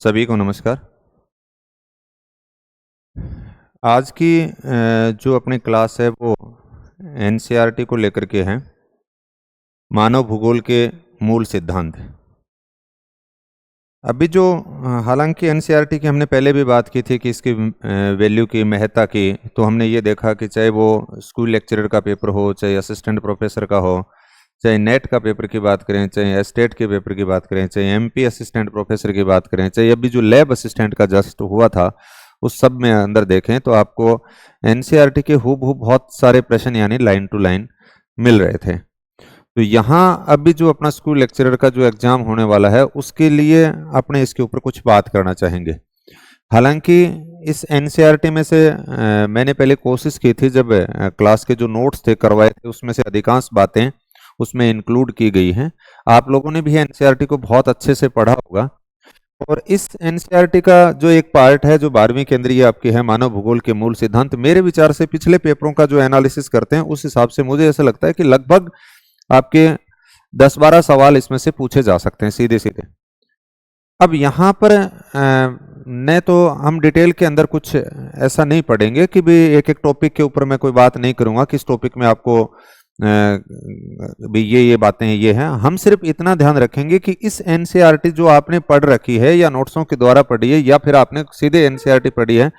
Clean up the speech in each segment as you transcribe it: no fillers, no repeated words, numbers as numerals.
सभी को नमस्कार। आज की जो अपनी क्लास है वो एनसीईआरटी को लेकर के है, मानव भूगोल के मूल सिद्धांत। अभी जो हालांकि एनसीईआरटी की हमने पहले भी बात की थी कि इसकी वैल्यू की, महत्ता की, तो हमने ये देखा कि चाहे वो स्कूल लेक्चरर का पेपर हो, चाहे असिस्टेंट प्रोफेसर का हो, चाहे नेट का पेपर की बात करें, चाहे एस्टेट के पेपर की बात करें, चाहे एमपी असिस्टेंट प्रोफेसर की बात करें, चाहे अभी जो लैब असिस्टेंट का जस्ट हुआ था, उस सब में अंदर देखें तो आपको एनसीईआरटी के हूबहू बहुत सारे प्रश्न यानी लाइन टू लाइन मिल रहे थे। तो यहाँ अभी जो अपना स्कूल लेक्चरर का जो एग्जाम होने वाला है उसके लिए अपने इसके ऊपर कुछ बात करना चाहेंगे। हालांकि इस एनसीईआरटी में से मैंने पहले कोशिश की थी, जब क्लास के जो नोट्स थे करवाए थे उसमें से अधिकांश बातें उसमें इंक्लूड की गई हैं। आप लोगों ने भी एनसीईआरटी को बहुत अच्छे से पढ़ा होगा। और इस एनसीईआरटी का जो एक पार्ट है जो 12वीं केंद्रीय आपकी है, मानव भूगोल के मूल सिद्धांत, मेरे विचार से पिछले पेपरों का जो एनालिसिस करते हैं उस हिसाब से मुझे ऐसा लगता है कि लगभग आपके 10-12 सवाल इसमें से पूछे जा सकते हैं सीधे सीधे। अब यहाँ पर न तो हम डिटेल के अंदर कुछ ऐसा नहीं पढ़ेंगे कि भी एक एक टॉपिक के ऊपर मैं कोई बात नहीं करूंगा किस टॉपिक में आपको भी ये बातें ये हैं। हम सिर्फ इतना ध्यान रखेंगे कि इस एनसीईआरटी जो आपने पढ़ रखी है या नोट्सों के द्वारा पढ़ी है या फिर आपने सीधे एनसीईआरटी पढ़ी है,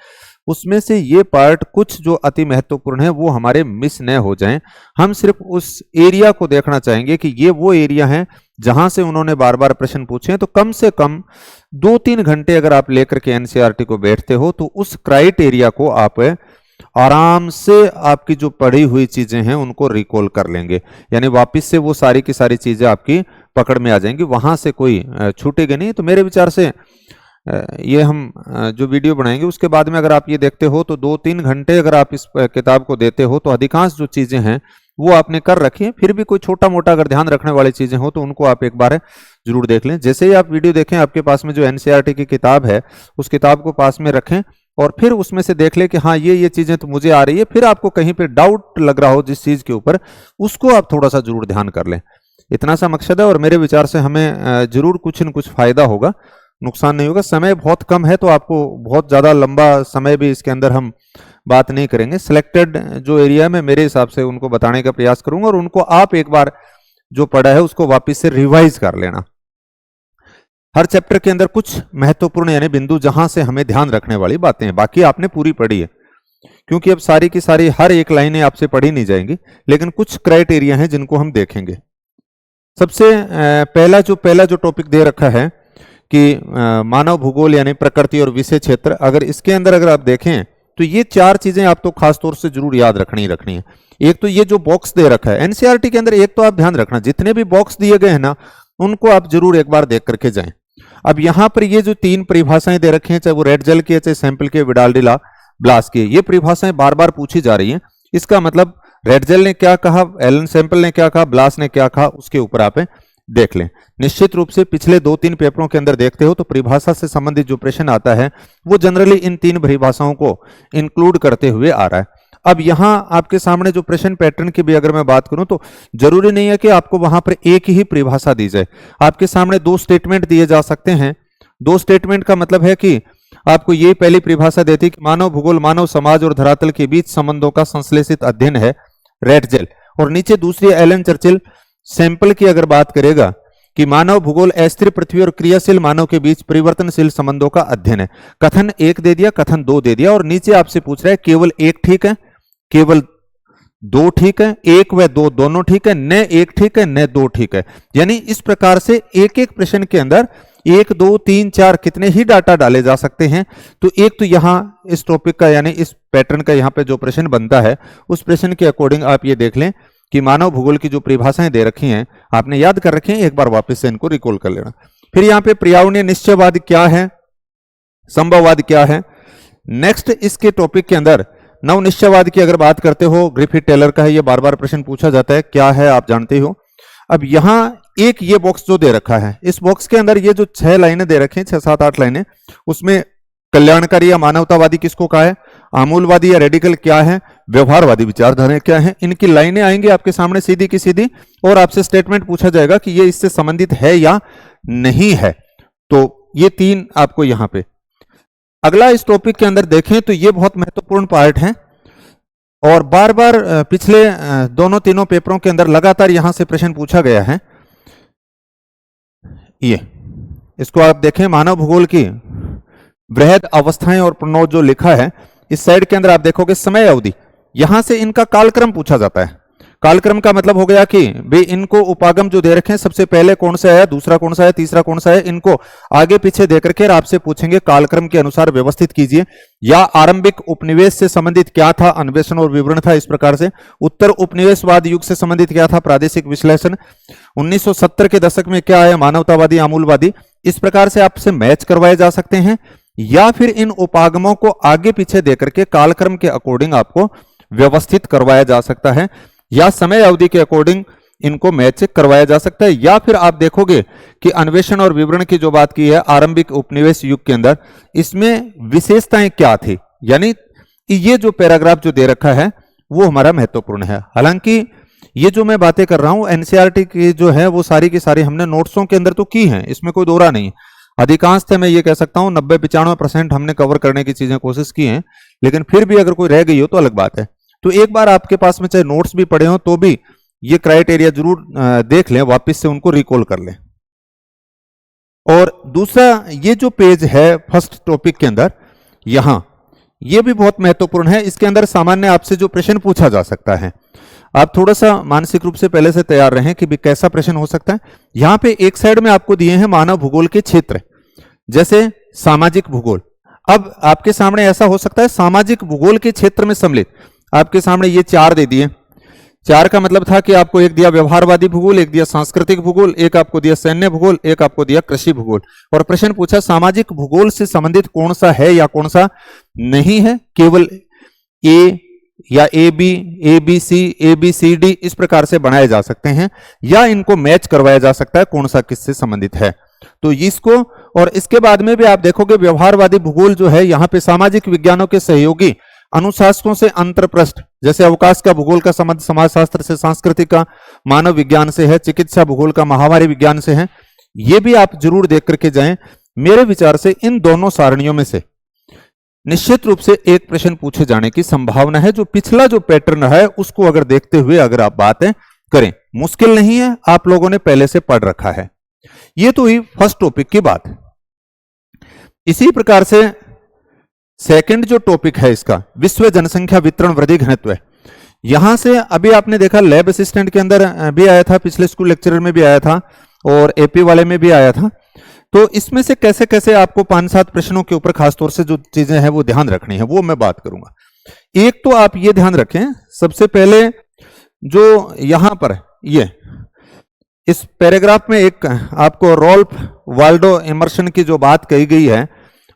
उसमें से ये पार्ट कुछ जो अति महत्वपूर्ण है वो हमारे मिस न हो जाएं। हम सिर्फ उस एरिया को देखना चाहेंगे कि ये वो एरिया है जहां से उन्होंने बार बार प्रश्न पूछे हैं। तो कम से कम 2-3 घंटे अगर आप लेकर के एनसीईआरटी को बैठते हो तो उस क्राइटेरिया को आप आराम से आपकी जो पढ़ी हुई चीजें हैं उनको रिकॉल कर लेंगे, यानी वापस से वो सारी की सारी चीजें आपकी पकड़ में आ जाएंगी, वहां से कोई छूटेगी नहीं। तो मेरे विचार से ये हम जो वीडियो बनाएंगे उसके बाद में अगर आप ये देखते हो तो 2-3 घंटे अगर आप इस किताब को देते हो तो अधिकांश जो चीजें हैं वो आपने कर रखी है। फिर भी कोई छोटा मोटा अगर ध्यान रखने वाली चीजें हो तो उनको आप एक बार जरूर देख लें। जैसे ही आप वीडियो देखें, आपके पास में जो एनसीईआरटी की किताब है उस किताब को पास में रखें और फिर उसमें से देख ले कि हाँ ये चीजें तो मुझे आ रही है। फिर आपको कहीं पे डाउट लग रहा हो जिस चीज के ऊपर, उसको आप थोड़ा सा जरूर ध्यान कर लें। इतना सा मकसद है और मेरे विचार से हमें जरूर कुछ न कुछ फायदा होगा, नुकसान नहीं होगा। समय बहुत कम है तो आपको बहुत ज्यादा लंबा समय भी इसके अंदर हम बात नहीं करेंगे। सिलेक्टेड जो एरिया में मेरे हिसाब से उनको बताने का प्रयास करूंगा और उनको आप एक बार जो पढ़ा है उसको वापिस से रिवाइज कर लेना। हर चैप्टर के अंदर कुछ महत्वपूर्ण यानी बिंदु जहां से हमें ध्यान रखने वाली बातें हैं, बाकी आपने पूरी पढ़ी है, क्योंकि अब सारी की सारी हर एक लाइनें आपसे पढ़ी नहीं जाएंगी, लेकिन कुछ क्राइटेरिया हैं जिनको हम देखेंगे। सबसे पहला जो टॉपिक दे रखा है कि मानव भूगोल यानी प्रकृति और विषय क्षेत्र, अगर इसके अंदर अगर आप देखें तो ये 4 चीजें आप तो खास तौर से जरूर याद रखनी है। एक तो ये जो बॉक्स दे रखा है एनसीईआरटी के अंदर, एक तो आप ध्यान रखना जितने भी बॉक्स दिए गए हैं ना उनको आप जरूर एक बार देख करके जाएं। अब यहां पर ये जो 3 परिभाषाएं दे रखी हैं, चाहे वो रेड जेल की है, चाहे सैंपल के, विडाल्डिला, ब्लास की, ये परिभाषाएं बार बार पूछी जा रही हैं। इसका मतलब रेड जेल ने क्या कहा, एलन सैंपल ने क्या कहा, ब्लास ने क्या कहा, उसके ऊपर आप देख लें। निश्चित रूप से पिछले 2-3 पेपरों के अंदर देखते हो तो परिभाषा से संबंधित जो प्रश्न आता है वो जनरली इन 3 परिभाषाओं को इंक्लूड करते हुए आ रहा है। अब यहां आपके सामने जो प्रश्न पैटर्न की भी अगर मैं बात करूं तो जरूरी नहीं है कि आपको वहां पर एक ही परिभाषा दी जाए। आपके सामने 2 स्टेटमेंट दिए जा सकते हैं। 2 स्टेटमेंट का मतलब है कि आपको ये पहली परिभाषा देती कि मानव भूगोल मानव समाज और धरातल के बीच संबंधों का संश्लेषित अध्ययन है, रेड जेल, और नीचे दूसरी एलन चर्चिल सैंपल की अगर बात करेगा कि मानव भूगोल अस्थिर पृथ्वी और क्रियाशील मानव के बीच परिवर्तनशील संबंधों का अध्ययन है। कथन 1 दे दिया, कथन 2 दे दिया, और नीचे आपसे पूछ रहा है केवल 1 ठीक है, केवल 2 ठीक है, 1 व 2 दोनों ठीक है, न 1 ठीक है, न 2 ठीक है। यानी इस प्रकार से एक एक प्रश्न के अंदर 1, 2, 3, 4 कितने ही डाटा डाले जा सकते हैं। तो एक तो यहां इस टॉपिक का यानी इस पैटर्न का यहां पे जो प्रश्न बनता है उस प्रश्न के अकॉर्डिंग आप ये देख लें कि मानव भूगोल की जो परिभाषाएं दे रखी हैं आपने याद कर रखी हैं, एक बार वापस से इनको रिकॉल कर लेना। फिर यहां पे पर्यावरणीय निश्चयवाद क्या है, संभववाद क्या है। नेक्स्ट इसके टॉपिक के अंदर नव निश्चयवाद की अगर बात करते हो, ग्रिफिथ टेलर का है, ये बार बार प्रश्न पूछा जाता है, क्या है आप जानते हो। अब यहां एक ये बॉक्स जो दे रखा है, इस बॉक्स के अंदर ये जो 6 लाइनें दे रखी हैं, 6-7-8 लाइनें, उसमें कल्याणकारी या मानवतावादी किसको कहा है, आमूलवादी या रेडिकल क्या है, व्यवहारवादी विचारधारा क्या है, इनकी लाइनें आएंगी आपके सामने सीधी की सीधी, और आपसे स्टेटमेंट पूछा जाएगा कि ये इससे संबंधित है या नहीं है। तो ये 3 आपको यहां पे। अगला इस टॉपिक के अंदर देखें तो ये बहुत महत्वपूर्ण पार्ट है और बार बार पिछले दोनों तीनों पेपरों के अंदर लगातार यहां से प्रश्न पूछा गया है। ये इसको आप देखें, मानव भूगोल की वृहद अवस्थाएं और प्रणोद जो लिखा है, इस साइड के अंदर आप देखोगे समय अवधि, यहां से इनका कालक्रम पूछा जाता है। कालक्रम का मतलब हो गया कि भाई इनको उपागम जो दे रखे हैं, सबसे पहले कौन सा है, दूसरा कौन सा है, तीसरा कौन सा है, इनको आगे पीछे दे करके आपसे पूछेंगे कालक्रम के अनुसार व्यवस्थित कीजिए। या आरंभिक उपनिवेश से संबंधित क्या था, अन्वेषण और विवरण था इस प्रकार से। उत्तर उपनिवेशवाद युग से संबंधित क्या था, प्रादेशिक विश्लेषण। 1970 के दशक में क्या है, मानवतावादी, आमूलवादी। इस प्रकार से आपसे मैच करवाए जा सकते हैं या फिर इन उपागमों को आगे पीछे देकर के कालक्रम के अकॉर्डिंग आपको व्यवस्थित करवाया जा सकता है या समय अवधि के अकॉर्डिंग इनको मैच करवाया जा सकता है। या फिर आप देखोगे कि अन्वेषण और विवरण की जो बात की है आरंभिक उपनिवेश युग के अंदर, इसमें विशेषताएं क्या थी, यानी ये जो पैराग्राफ जो दे रखा है वो हमारा महत्वपूर्ण है। हालांकि ये जो मैं बातें कर रहा हूं एनसीईआरटी की जो है वो सारी की सारी हमने नोट्सों के अंदर तो की हैं, इसमें कोई दोहरा नहीं। अधिकांशतः मैं ये कह सकता हूं 90-95% हमने कवर करने की चीजें कोशिश की हैं, लेकिन फिर भी अगर कोई रह गई हो तो अलग बात है। तो एक बार आपके पास में चाहे नोट्स भी पड़े हो तो भी ये क्राइटेरिया जरूर देख लें, वापस से उनको रिकॉल कर लें। और दूसरा ये जो पेज है फर्स्ट टॉपिक के अंदर, यहां ये भी बहुत महत्वपूर्ण है। इसके अंदर सामान्य आपसे जो प्रश्न पूछा जा सकता है, आप थोड़ा सा मानसिक रूप से पहले से तैयार रहें कि भी कैसा प्रश्न हो सकता है। यहां पे एक साइड में आपको दिए हैं मानव भूगोल के क्षेत्र, जैसे सामाजिक भूगोल। अब आपके सामने ऐसा हो सकता है सामाजिक भूगोल के क्षेत्र में सम्मिलित, आपके सामने ये 4 दे दिए। 4 का मतलब था कि आपको एक दिया व्यवहारवादी भूगोल, एक दिया सांस्कृतिक भूगोल, एक आपको दिया सैन्य भूगोल, एक आपको दिया कृषि भूगोल। और प्रश्न पूछा सामाजिक भूगोल से संबंधित कौन सा है या कौन सा नहीं है। केवल ए या ए बी सी डी इस प्रकार से बनाए जा सकते हैं या इनको मैच करवाया जा सकता है कौन सा किससे संबंधित है, तो इसको। और इसके बाद में भी आप देखोगे व्यवहारवादी भूगोल जो है, यहां पे सामाजिक विज्ञानों के सहयोगी अनुशासकों से अंतरपृष्ठ, जैसे अवकाश का भूगोल का संबंध समाजशास्त्र से, सांस्कृतिक का मानव विज्ञान से है, चिकित्सा भूगोल का महामारी विज्ञान से है। ये भी आप जरूर देख करके जाएं। मेरे विचार से इन दोनों सारणियों में से निश्चित रूप से एक प्रश्न पूछे जाने की संभावना है। जो पिछला जो पैटर्न है उसको अगर देखते हुए अगर आप बातें करें, मुश्किल नहीं है, आप लोगों ने पहले से पढ़ रखा है। ये तो हुई फर्स्ट टॉपिक की बात। इसी प्रकार से सेकंड जो टॉपिक है इसका, विश्व जनसंख्या वितरण वृद्धि घनत्व। यहां से अभी आपने देखा लैब असिस्टेंट के अंदर भी आया था, पिछले स्कूल लेक्चरर में भी आया था और एपी वाले में भी आया था। तो इसमें से कैसे कैसे आपको 5-7 प्रश्नों के ऊपर खासतौर से जो चीजें हैं वो ध्यान रखनी है, वो मैं बात करूंगा। एक तो आप ये ध्यान रखें, सबसे पहले जो यहां पर ये इस पैराग्राफ में एक आपको रॉल्फ वाल्डो इमर्सन की जो बात कही गई है,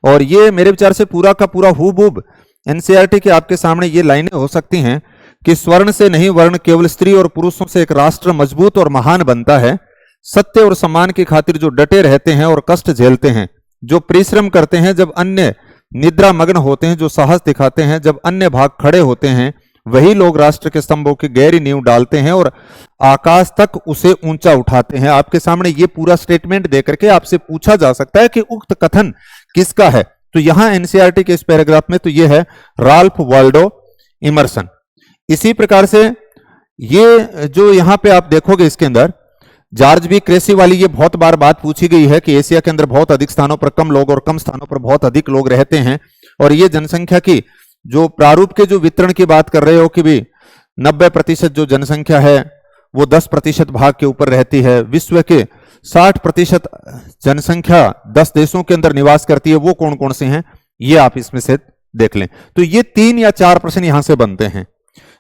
और ये मेरे विचार से पूरा का पूरा हूबहूब एनसीईआरटी के आपके सामने ये लाइनें हो सकती हैं कि स्वर्ण से नहीं वर्ण, केवल स्त्री और पुरुषों से एक राष्ट्र मजबूत और महान बनता है। सत्य और सम्मान की खातिर जो डटे रहते हैं और कष्ट झेलते हैं, जो परिश्रम करते हैं जब अन्य निद्रा मग्न होते हैं, जो साहस दिखाते हैं जब अन्य भाग खड़े होते हैं, वही लोग राष्ट्र के स्तंभों की गहरी नींव डालते हैं और आकाश तक उसे ऊंचा उठाते हैं। आपके सामने ये पूरा स्टेटमेंट देकर के आपसे पूछा जा सकता है कि उक्त कथन किसका है। तो यहां एनसीईआरटी के इस पैराग्राफ में तो ये है राल्फ वाल्डो इमर्सन। इसी प्रकार से ये जो यहां पे आप देखोगे इसके अंदर जॉर्ज बी क्रेसी वाली ये बहुत बार बात पूछी गई है कि एशिया के अंदर बहुत अधिक स्थानों पर कम लोग और कम स्थानों पर बहुत अधिक लोग रहते हैं। और ये जनसंख्या की जो प्रारूप के जो वितरण की बात कर रहे हो कि भी 90% जो जनसंख्या है वो 10% भाग के ऊपर रहती है। विश्व के 60% जनसंख्या 10 देशों के अंदर निवास करती है, वो कौन कौन से हैं ये आप इसमें से देख लें। तो ये 3 या 4 प्रश्न यहां से बनते हैं।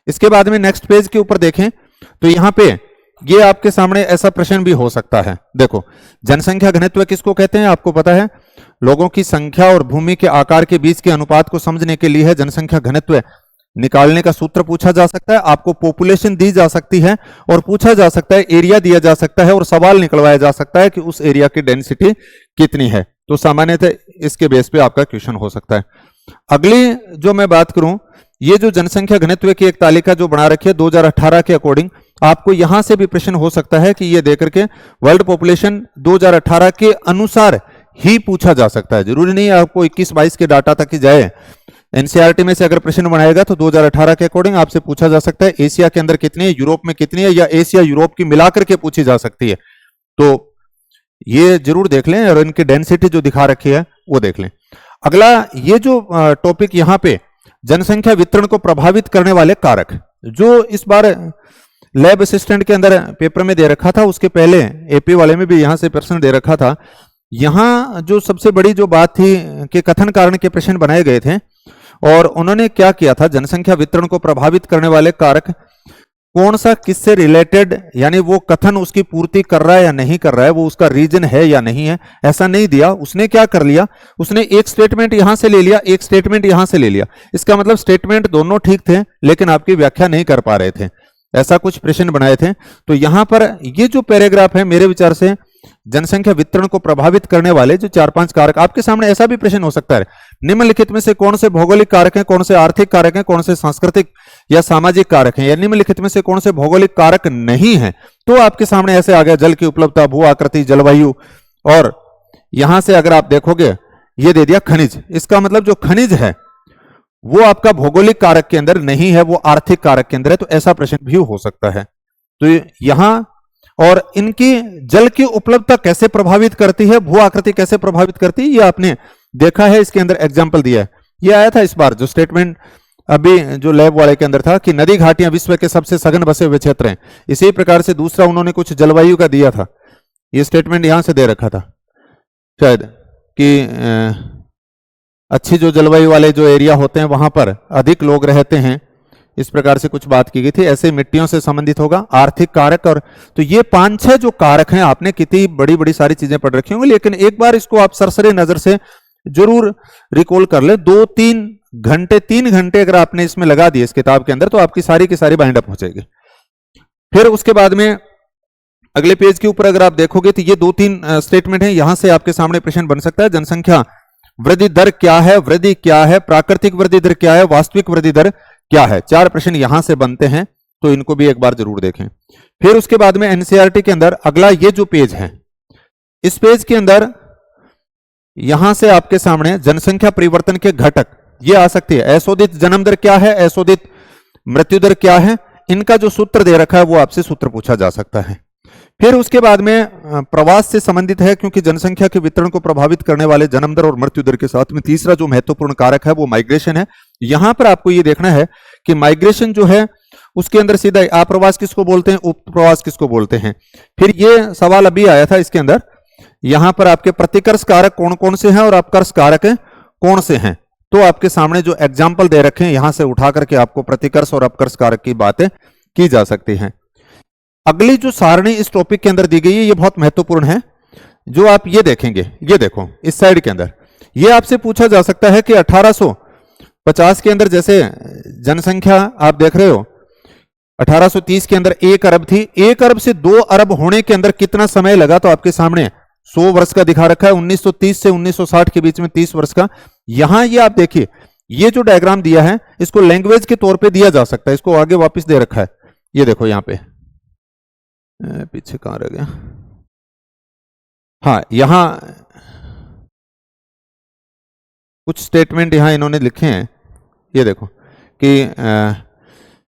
इसके बाद में नेक्स्ट पेज के ऊपर देखें तो यहां पे ये आपके सामने ऐसा प्रश्न भी हो सकता है। देखो, जनसंख्या घनत्व किसको कहते हैं आपको पता है? लोगों की संख्या और भूमि के आकार के बीच के अनुपात को समझने के लिए है जनसंख्या घनत्व निकालने का सूत्र पूछा जा सकता है। आपको पॉपुलेशन दी जा सकती है और पूछा जा सकता है, एरिया दिया जा सकता है और सवाल निकलवाया जा सकता है कि उस एरिया की डेंसिटी कितनी है। तो सामान्यतः इसके बेस पे आपका क्वेश्चन हो सकता है। अगली जो मैं बात करूं, ये जो जनसंख्या घनत्व की एक तालिका जो बना रखी है 2018 के अकॉर्डिंग, आपको यहां से भी प्रश्न हो सकता है कि ये देकर के वर्ल्ड पॉपुलेशन 2018 के अनुसार ही पूछा जा सकता है, जरूरी नहीं है आपको 21-22 के डाटा तक ही जाए। एनसीईआरटी में से अगर प्रश्न बनाएगा तो 2018 के अकॉर्डिंग आपसे पूछा जा सकता है एशिया के अंदर कितनी है, यूरोप में कितनी है, या एशिया यूरोप की मिलाकर के पूछी जा सकती है। तो ये जरूर देख लें और इनकी डेंसिटी जो दिखा रखी है वो देख लें। अगला ये जो टॉपिक यहाँ पे जनसंख्या वितरण को प्रभावित करने वाले कारक, जो इस बार लैब असिस्टेंट के अंदर पेपर में दे रखा था, उसके पहले एपी वाले में भी यहां से प्रश्न दे रखा था। यहां जो सबसे बड़ी जो बात थी कि कथन कारण के प्रश्न बनाए गए थे और उन्होंने क्या किया था, जनसंख्या वितरण को प्रभावित करने वाले कारक कौन सा किससे रिलेटेड, यानी वो कथन उसकी पूर्ति कर रहा है या नहीं कर रहा है, वो उसका रीजन है या नहीं है, ऐसा नहीं दिया। उसने क्या कर लिया, उसने एक स्टेटमेंट यहां से ले लिया, एक स्टेटमेंट यहां से ले लिया। इसका मतलब स्टेटमेंट दोनों ठीक थे लेकिन आपकी व्याख्या नहीं कर पा रहे थे, ऐसा कुछ प्रश्न बनाए थे। तो यहां पर ये जो पैराग्राफ है मेरे विचार से जनसंख्या वितरण को प्रभावित करने वाले जो 4-5 कारक, आपके सामने ऐसा भी प्रश्न हो सकता है, निम्नलिखित में से कौन से भौगोलिक कारक हैं, कौन से आर्थिक कारक हैं, कौन से सांस्कृतिक या सामाजिक कारक हैं, या निम्नलिखित में से कौन से भौगोलिक कारक नहीं हैं। तो आपके सामने ऐसे आ गया जल की उपलब्धता, भू आकृति, जलवायु, और यहां से अगर आप देखोगे ये दे दिया खनिज। इसका मतलब जो खनिज है वो आपका भौगोलिक कारक के अंदर नहीं है, वो आर्थिक कारक के अंदर है। तो ऐसा प्रश्न भी हो सकता है। तो यहां और इनकी जल की उपलब्धता कैसे प्रभावित करती है, भू आकृति कैसे प्रभावित करती है, ये आपने देखा है, इसके अंदर एग्जाम्पल दिया है। ये आया था इस बार जो स्टेटमेंट अभी जो लैब वाले के अंदर था कि नदी घाटियां विश्व के सबसे सघन बसे हुए क्षेत्र हैं। इसी प्रकार से दूसरा उन्होंने कुछ जलवायु का दिया था, ये स्टेटमेंट यहां से दे रखा था शायद कि अच्छी जो जलवायु वाले जो एरिया होते हैं वहां पर अधिक लोग रहते हैं, इस प्रकार से कुछ बात की गई थी। ऐसे मिट्टियों से संबंधित होगा, आर्थिक कारक। और तो ये 5-6 जो कारक हैं, आपने कितनी बड़ी बड़ी सारी चीजें पढ़ रखी होंगी, लेकिन एक बार इसको आप सरसरी नजर से जरूर रिकॉल कर ले। 2-3 घंटे 3 घंटे अगर आपने इसमें लगा दिए इस किताब के अंदर, तो आपकी सारी की सारी बाइंड अप हो जाएगी। फिर उसके बाद में अगले पेज के ऊपर अगर आप देखोगे तो ये 2-3 स्टेटमेंट है, यहां से आपके सामने प्रश्न बन सकता है। जनसंख्या वृद्धि दर क्या है, वृद्धि क्या है, प्राकृतिक वृद्धि दर क्या है, वास्तविक वृद्धि दर क्या है। 4 प्रश्न यहां से बनते हैं, तो इनको भी एक बार जरूर देखें। फिर उसके बाद में एनसीईआरटी के अंदर अगला ये जो पेज है, इस पेज के अंदर यहां से आपके सामने जनसंख्या परिवर्तन के घटक ये आ सकती है। अशोधित जन्म दर क्या है, अशोधित मृत्यु दर क्या है, इनका जो सूत्र दे रखा है वो आपसे सूत्र पूछा जा सकता है। फिर उसके बाद में प्रवास से संबंधित है, क्योंकि जनसंख्या के वितरण को प्रभावित करने वाले जन्म दर और मृत्यु दर के साथ में तीसरा जो महत्वपूर्ण कारक है वो माइग्रेशन है। यहां पर आपको ये देखना है कि माइग्रेशन जो है उसके अंदर सीधा आप्रवास किसको बोलते हैं, उपप्रवास किसको बोलते हैं। फिर ये सवाल अभी आया था इसके अंदर, यहां पर आपके प्रतिकर्ष कारक कौन कौन से हैं और अपकर्ष कारक कौन से हैं। तो आपके सामने जो एग्जाम्पल दे रखे हैं यहां से उठा करके आपको प्रतिकर्ष और अपकर्ष कारक की बातें की जा सकती हैं। अगली जो सारणी इस टॉपिक के अंदर दी गई है ये बहुत महत्वपूर्ण है, जो आप ये देखेंगे, ये देखो इस साइड के अंदर ये आपसे पूछा जा सकता है कि 1850 के अंदर जैसे जनसंख्या आप देख रहे हो 1830 के अंदर 1 अरब थी, 1 अरब से 2 अरब होने के अंदर कितना समय लगा, तो आपके सामने 100 वर्ष का दिखा रखा है। 1930 से 1960 के बीच में 30 वर्ष का। यहां ये आप देखिए, ये जो डायग्राम दिया है इसको लैंग्वेज के तौर पे दिया जा सकता है, इसको आगे वापस दे रखा है। ये देखो यहां पे पीछे कहां रह गया, हाँ यहां कुछ स्टेटमेंट यहां इन्होंने लिखे हैं। ये देखो कि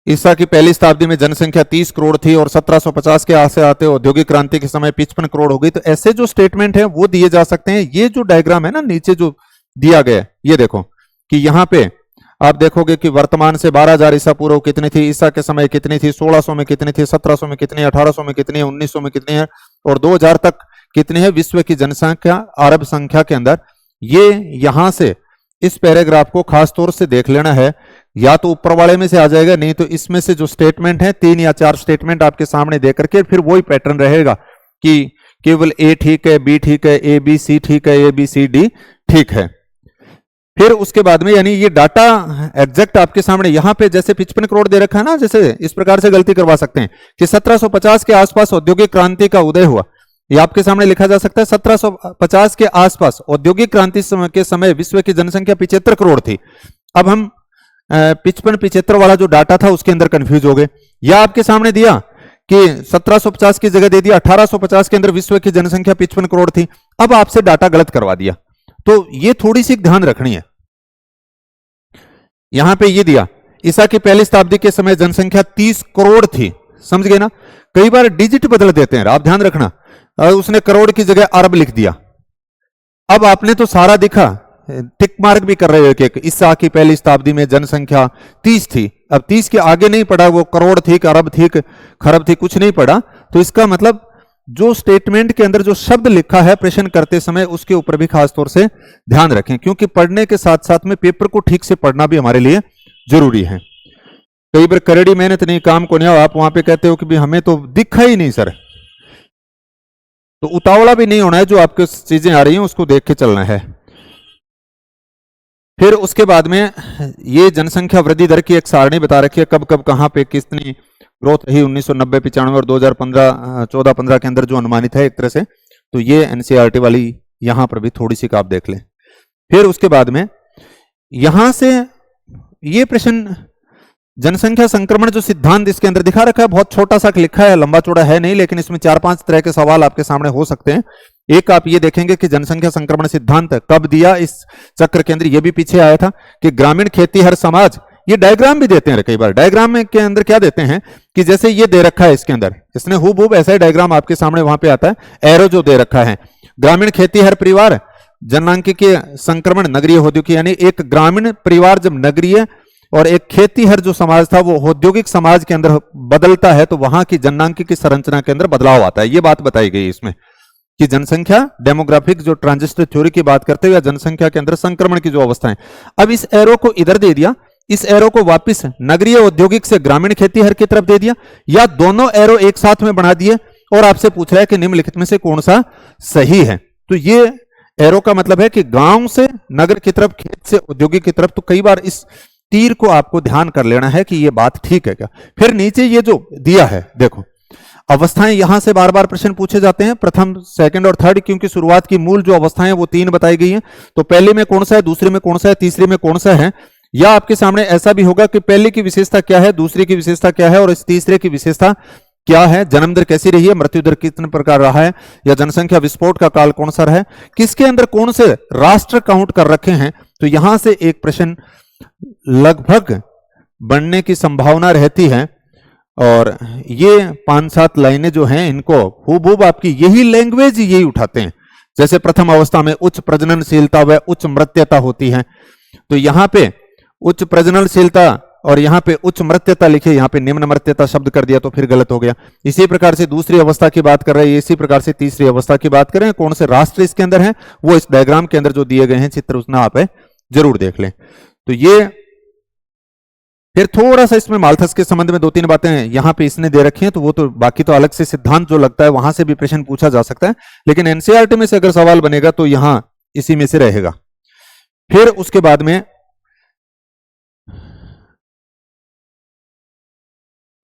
ईसा की पहली शताब्दी में जनसंख्या 30 करोड़ थी और 1750 के आसे आते औद्योगिक क्रांति के समय 55 करोड़ हो गई। तो ऐसे जो स्टेटमेंट है वो दिए जा सकते हैं। ये जो डायग्राम है ना नीचे जो दिया गया है, ये देखो कि यहां पे आप देखोगे कि वर्तमान से 12,000 ईसा पूर्व कितनी थी, ईसा के समय कितनी थी, 1600 में कितनी थी, 1700 में कितनी है, 1800 में कितनी है, 1900 में कितनी है और 2000 तक कितनी है विश्व की जनसंख्या अरब संख्या के अंदर। ये यहां से इस पैराग्राफ को खास तौर से देख लेना है, या तो ऊपर वाले में से आ जाएगा, नहीं तो इसमें से जो स्टेटमेंट है 3 या 4 स्टेटमेंट आपके सामने दे करके फिर वही पैटर्न रहेगा कि केवल ए ठीक है, बी ठीक है, ए बी सी ठीक है, ए बी सी डी ठीक है। फिर उसके बाद में यानी ये डाटा एग्जैक्ट आपके सामने यहां पे जैसे 55 करोड़ दे रखा है ना, जैसे इस प्रकार से गलती करवा सकते हैं कि 1750 के आसपास औद्योगिक क्रांति का उदय हुआ, ये आपके सामने लिखा जा सकता है। 1750 के आसपास औद्योगिक क्रांति के समय विश्व की जनसंख्या 75 करोड़ थी। अब हम 55-75 वाला जो डाटा था उसके अंदर कंफ्यूज हो गए। या आपके सामने दिया कि 1750 की जगह दे दिया 1850 के अंदर विश्व की जनसंख्या 55 करोड़ थी, अब आपसे डाटा गलत करवा दिया। तो ये थोड़ी सी ध्यान रखनी है। यहां पे ये दिया ईसा की पहली शताब्दी के समय जनसंख्या 30 करोड़ थी, समझ गए ना। कई बार डिजिट बदल देते हैं, आप ध्यान रखना। उसने करोड़ की जगह अरब लिख दिया। अब आपने तो सारा दिखा, टिक मार्क भी कर रहे हो कि ईसा की पहली शताब्दी में जनसंख्या 30 थी, अब 30 के आगे नहीं पड़ा, वो करोड़ थी, अरब थी, खरब थी, कुछ नहीं पड़ा। तो इसका मतलब जो स्टेटमेंट के अंदर जो शब्द लिखा है प्रश्न करते समय उसके ऊपर भी खास तौर से ध्यान रखें, क्योंकि पढ़ने के साथ साथ में पेपर को ठीक से पढ़ना भी हमारे लिए जरूरी है। कई बार करड़ी मेहनत नहीं काम को नहीं, आप वहां पे कहते हो कि भी हमें तो दिखा ही नहीं सर, तो उतावला भी नहीं होना है, जो आपके चीजें आ रही हैं उसको देख के चलना है। फिर उसके बाद में ये जनसंख्या वृद्धि दर की एक सारणी बता रखी है, कब कब कहां पे कितनी ग्रोथ रही 1990, 95 और 2015 14-15 के अंदर जो अनुमानित है एक तरह से। तो ये एनसीईआरटी वाली यहां पर भी थोड़ी सी आप देख लें। फिर उसके बाद में यहां से ये प्रश्न जनसंख्या संक्रमण जो सिद्धांत इसके अंदर दिखा रखा है, बहुत छोटा सा लिखा है, लंबा चौड़ा है नहीं, लेकिन इसमें 4-5 तरह के सवाल आपके सामने हो सकते हैं। एक आप ये देखेंगे कि जनसंख्या संक्रमण सिद्धांत कब दिया इस चक्र के अंदर, ये भी पीछे आया था कि ग्रामीण खेती हर समाज, ये डायग्राम भी देते हैं कई बार। डायग्राम में के अंदर क्या देते हैं कि जैसे ये दे रखा है इसके अंदर, इसने हूबहू ऐसा ही डायग्राम आपके सामने वहां पे आता है, एरो जो दे रखा है, ग्रामीण खेती हर परिवार, जनसांख्यिकीय संक्रमण नगरीय औद्योगिक, यानी एक ग्रामीण परिवार जब नगरीय और एक खेती हर जो समाज था वो औद्योगिक समाज के अंदर बदलता है, तो वहां की जनसांख्यिकीय संरचना के अंदर बदलाव आता है। ये बात बताई गई इसमें कि जनसंख्या डेमोग्राफिक जो ट्रांजिस्टर थ्योरी की बात करते हुए जनसंख्या के अंदर संक्रमण की जो अवस्था है। अब इस एरो को इधर दे दिया, इस एरो को वापस नगरीय औद्योगिक से ग्रामीण खेती हर की तरफ दे दिया, या दोनों एरो एक साथ में बना दिए और आपसे पूछ रहा है कि निम्नलिखित में से कौन सा सही है। तो ये एरो का मतलब है कि गांव से नगर की तरफ, खेत से औद्योगिक की तरफ। तो कई बार इस तीर को आपको ध्यान कर लेना है कि ये बात ठीक है क्या। फिर नीचे ये जो दिया है देखो, अवस्थाएं यहां से बार बार प्रश्न पूछे जाते हैं, प्रथम, सेकंड और थर्ड, क्योंकि शुरुआत की मूल जो अवस्थाएं वो 3 बताई गई हैं। तो पहले में कौन सा है, दूसरे में कौन सा है, तीसरे में कौन सा है। या आपके सामने ऐसा भी होगा कि पहले की विशेषता क्या है, दूसरे की विशेषता क्या है और इस तीसरे की विशेषता क्या है, जन्म दर कैसी रही है, मृत्यु दर कितने प्रकार रहा है, या जनसंख्या विस्फोट का काल कौन सा रहा है, किसके अंदर कौन से राष्ट्र काउंट कर रखे हैं। तो यहां से एक प्रश्न लगभग बनने की संभावना रहती है। और ये 5-7 लाइनें जो हैं इनको हूबहू आपकी यही लैंग्वेज यही उठाते हैं। जैसे प्रथम अवस्था में उच्च प्रजननशीलता व उच्च मृत्यता होती है, तो यहां पे उच्च प्रजननशीलता और यहां पे उच्च मृत्यता लिखे, यहां पे निम्न मृत्यता शब्द कर दिया तो फिर गलत हो गया। इसी प्रकार से दूसरी अवस्था की बात कर रहे हैं, इसी प्रकार से तीसरी अवस्था की बात करें, कौन से राष्ट्र इसके अंदर है वो इस डायग्राम के अंदर जो दिए गए हैं चित्र उसना आप जरूर देख लें। तो ये फिर थोड़ा सा इसमें माल्थस के संबंध में 2-3 बातें यहां पे इसने दे रखी हैं, तो वो तो बाकी तो अलग से सिद्धांत जो लगता है वहां से भी प्रश्न पूछा जा सकता है, लेकिन एनसीईआरटी में से अगर सवाल बनेगा तो यहां इसी में से रहेगा। फिर उसके बाद में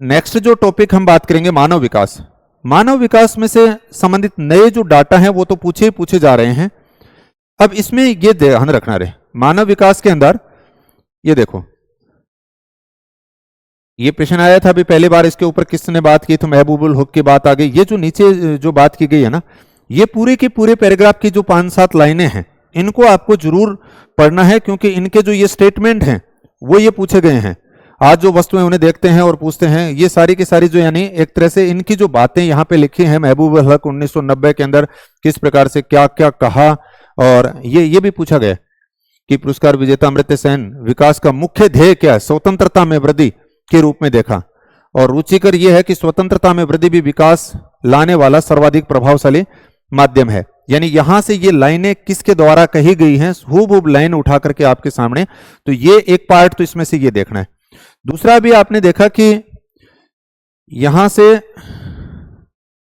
नेक्स्ट जो टॉपिक हम बात करेंगे मानव विकास। मानव विकास में से संबंधित नए जो डाटा हैं वो तो पूछे जा रहे हैं। अब इसमें ये ध्यान रखना रहे, मानव विकास के अंदर ये देखो, ये प्रश्न आया था अभी पहली बार, इसके ऊपर किसने बात की तो महबूबुल हक की बात आ गई। ये जो नीचे जो बात की गई है ना, ये पूरे के पूरे पैराग्राफ की जो 5-7 लाइनें हैं इनको आपको जरूर पढ़ना है, क्योंकि इनके जो ये स्टेटमेंट हैं वो ये पूछे गए हैं। आज जो वस्तुएं उन्हें देखते हैं और पूछते हैं, ये सारी की सारी जो यानी एक तरह से इनकी जो बातें यहाँ पे लिखी हैं, महबूबुल हक 1990 के अंदर किस प्रकार से क्या क्या कहा। और ये भी पूछा गया कि पुरस्कार विजेता अमर्त्य सेन विकास का मुख्य ध्येय क्या है, स्वतंत्रता में वृद्धि के रूप में देखा। और रुचिकर यह है कि स्वतंत्रता में वृद्धि भी विकास लाने वाला सर्वाधिक प्रभावशाली माध्यम है। यानी यहां से ये लाइनें किसके द्वारा कही गई हैं, हूबहू लाइन उठा करके आपके सामने। तो ये एक पार्ट तो इसमें से ये देखना है। दूसरा भी आपने देखा कि यहां से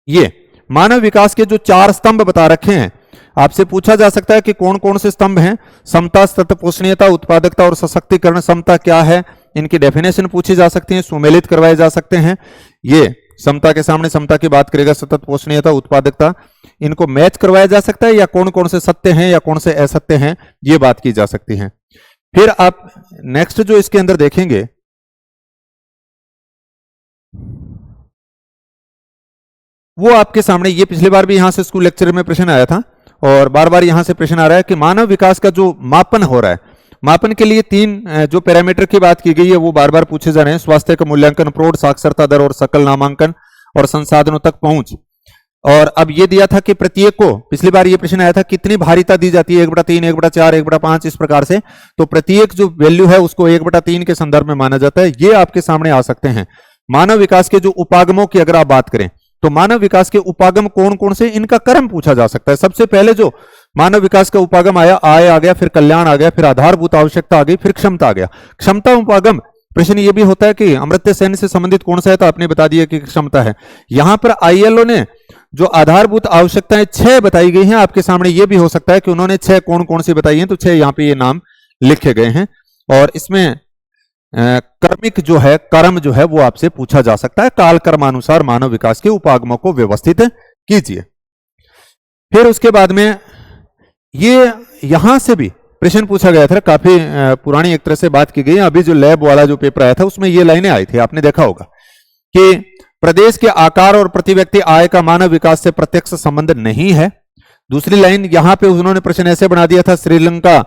ये मानव विकास के जो 4 स्तंभ बता रखे हैं, आपसे पूछा जा सकता है कि कौन कौन से स्तंभ हैं। समता, सतत पोषणीयता, उत्पादकता और सशक्तिकरण। समता क्या है, इनकी डेफिनेशन पूछी जा सकती है, सुमेलित करवाए जा सकते हैं। ये समता के सामने समता की बात करेगा, सतत पोषणीयता, उत्पादकता, इनको मैच करवाया जा सकता है, या कौन कौन से सत्य हैं या कौन से असत्य हैं ये बात की जा सकती है। फिर आप नेक्स्ट जो इसके अंदर देखेंगे, वो आपके सामने, ये पिछली बार भी यहां से स्कूल लेक्चर में प्रश्न आया था और बार बार यहां से प्रश्न आ रहा है कि मानव विकास का जो मापन हो रहा है, मापन के लिए 3 जो पैरामीटर की बात की गई है वो बार बार पूछे जा रहे हैं। स्वास्थ्य का मूल्यांकन, प्रौढ़ साक्षरता दर और सकल नामांकन और संसाधनों तक पहुंच। और अब ये दिया था कि प्रत्येक को, पिछली बार ये प्रश्न आया था कितनी भारिता दी जाती है, 1/3, 1/4, 1/5, इस प्रकार से। तो प्रत्येक जो वैल्यू है उसको 1/3 के संदर्भ में माना जाता है। ये आपके सामने आ सकते हैं। मानव विकास के जो उपागमों की अगर आप बात करें तो मानव विकास के उपागम कौन कौन से, इनका क्रम पूछा जा सकता है। सबसे पहले जो मानव विकास का उपागम आया, आय आ गया, फिर कल्याण आ गया, फिर आधारभूत आवश्यकता आ गई, फिर क्षमता आ गया। क्षमता उपागम प्रश्न ये भी होता है कि अमर्त्य सेन से संबंधित कौन सा है, तो आपने बता दिया कि क्षमता है। यहां पर आईएलओ ने जो आधारभूत आवश्यकताएं 6 बताई गई हैं आपके सामने, ये भी हो सकता है कि उन्होंने 6 कौन कौन सी बताई हैं, तो 6 यहां पे ये नाम लिखे गए हैं। और इसमें क्रमिक जो है, क्रम जो है वो आपसे पूछा जा सकता है। काल क्रमानुसार मानव विकास के उपागमों को व्यवस्थित कीजिए। फिर उसके बाद में ये यहां से भी प्रश्न पूछा गया था, काफी पुरानी एक तरह से बात की गई। अभी जो लैब वाला जो पेपर आया था उसमें ये लाइनें आई थी, आपने देखा होगा कि प्रदेश के आकार और प्रति व्यक्ति आय का मानव विकास से प्रत्यक्ष संबंध नहीं है। दूसरी लाइन यहां पे उन्होंने प्रश्न ऐसे बना दिया था, श्रीलंका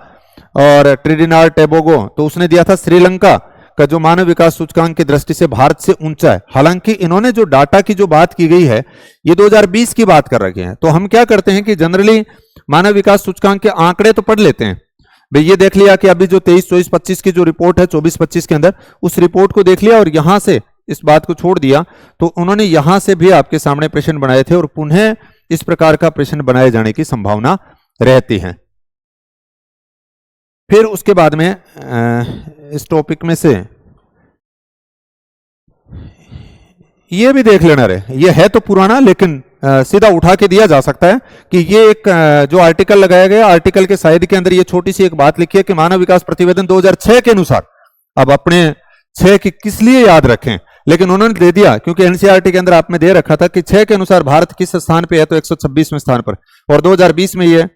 और ट्रिनिडाद टोबैगो, तो उसने दिया था श्रीलंका का जो मानव विकास सूचकांक की दृष्टि से भारत से ऊंचा है। हालांकि इन्होंने जो डाटा की जो बात की गई है ये 2020 की बात कर रखे हैं। तो हम क्या करते हैं कि जनरली मानव विकास सूचकांक के आंकड़े तो पढ़ लेते हैं भाई। ये देख लिया कि अभी जो 23, 24, 25 की जो रिपोर्ट है 24-25 के अंदर, उस रिपोर्ट को देख लिया और यहां से इस बात को छोड़ दिया। तो उन्होंने यहां से भी आपके सामने प्रश्न बनाए थे और पुनः इस प्रकार का प्रश्न बनाए जाने की संभावना रहती है। फिर उसके बाद में इस टॉपिक में से ये भी देख लेना रहे, ये है तो पुराना लेकिन सीधा उठा के दिया जा सकता है कि ये एक जो आर्टिकल लगाया गया, आर्टिकल के साइड के अंदर ये छोटी सी एक बात लिखी है कि मानव विकास प्रतिवेदन 2006 के अनुसार। अब अपने 6 की किस लिए याद रखें, लेकिन उन्होंने दे दिया क्योंकि एनसीईआरटी के अंदर आप में दे रखा था कि 6 के अनुसार भारत किस स्थान पे है, तो 126वें स्थान पर। और 2020 में ये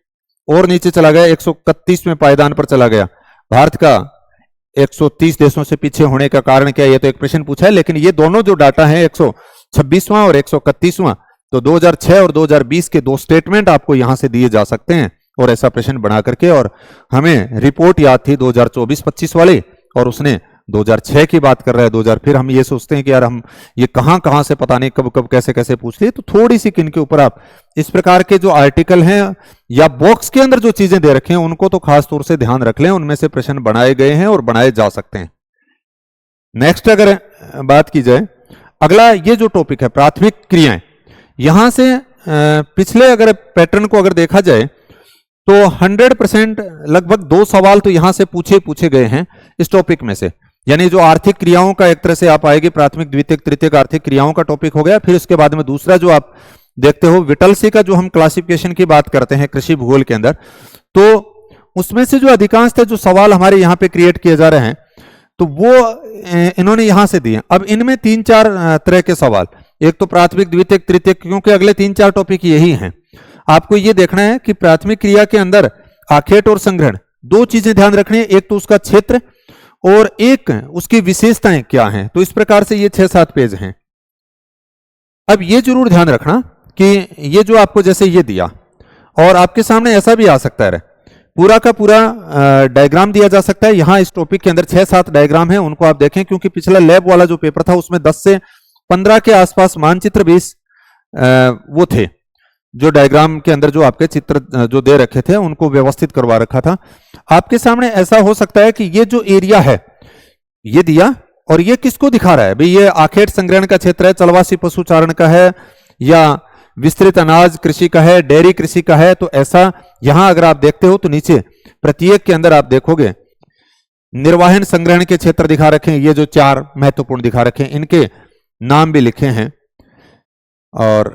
और नीचे चला गया, 131वें पायदान पर चला गया। भारत का 130 देशों से पीछे होने का कारण क्या है, ये तो एक प्रश्न पूछा है। लेकिन ये दोनों जो डाटा है 126वां और 131वां, तो 2006 और 2020 के 2 स्टेटमेंट आपको यहां से दिए जा सकते हैं और ऐसा प्रश्न बना करके। और हमें रिपोर्ट याद थी 2024-25 वाली और उसने 2006 की बात कर रहा है 2000। फिर हम ये सोचते हैं कि यार हम ये कहां से पता नहीं कब कब कैसे कैसे पूछते हैं। तो थोड़ी सी किन के ऊपर आप इस प्रकार के जो आर्टिकल हैं या बॉक्स के अंदर जो चीजें दे रखे हैं उनको तो खास तौर से ध्यान रख लें, उनमें से प्रश्न बनाए गए हैं और बनाए जा सकते हैं। नेक्स्ट अगर बात की जाए, अगला ये जो टॉपिक है प्राथमिक क्रियाएं, यहां से पिछले अगर पैटर्न को अगर देखा जाए तो 100% लगभग 2 सवाल तो यहां से पूछे गए हैं इस टॉपिक में से। यानी जो आर्थिक क्रियाओं का एक तरह से आप आएगी, प्राथमिक द्वितीयक तृतीयक आर्थिक क्रियाओं का टॉपिक हो गया। फिर उसके बाद में दूसरा जो आप देखते हो विटलसी का जो हम क्लासिफिकेशन की बात करते हैं कृषि भूगोल के अंदर, तो उसमें से जो अधिकांश थे जो सवाल हमारे यहाँ पे क्रिएट किए जा रहे हैं तो वो इन्होंने यहां से दिए। अब इनमें 3-4 तरह के सवाल, एक तो प्राथमिक द्वितीयक तृतीयक, क्योंकि अगले 3-4 टॉपिक यही हैं। आपको ये देखना है कि प्राथमिक क्रिया के अंदर आखेट और संग्रहण 2 चीजें ध्यान रखनी है, एक तो उसका क्षेत्र और एक उसकी विशेषताएं क्या हैं। तो इस प्रकार से ये 6-7 पेज हैं। अब ये जरूर ध्यान रखना कि ये जो आपको जैसे ये दिया और आपके सामने ऐसा भी आ सकता है, पूरा का पूरा डायग्राम दिया जा सकता है। यहां इस टॉपिक के अंदर 6-7 डायग्राम है, उनको आप देखें क्योंकि पिछला लैब वाला जो पेपर था उसमें 10 से 15 के आसपास मानचित्र भी वो थे जो डायग्राम के अंदर जो आपके चित्र जो दे रखे थे उनको व्यवस्थित करवा रखा था। आपके सामने ऐसा हो सकता है कि ये जो एरिया है ये दिया और ये किसको दिखा रहा है भाई, ये आखेट संग्रहण का क्षेत्र है, चलवासी पशुचारण का है, या विस्तृत अनाज कृषि का है, डेयरी कृषि का है। तो ऐसा यहां अगर आप देखते हो तो नीचे प्रत्येक के अंदर आप देखोगे निर्वाहन संग्रहण के क्षेत्र दिखा रखे हैं, ये जो 4 महत्वपूर्ण दिखा रखे हैं इनके नाम भी लिखे हैं। और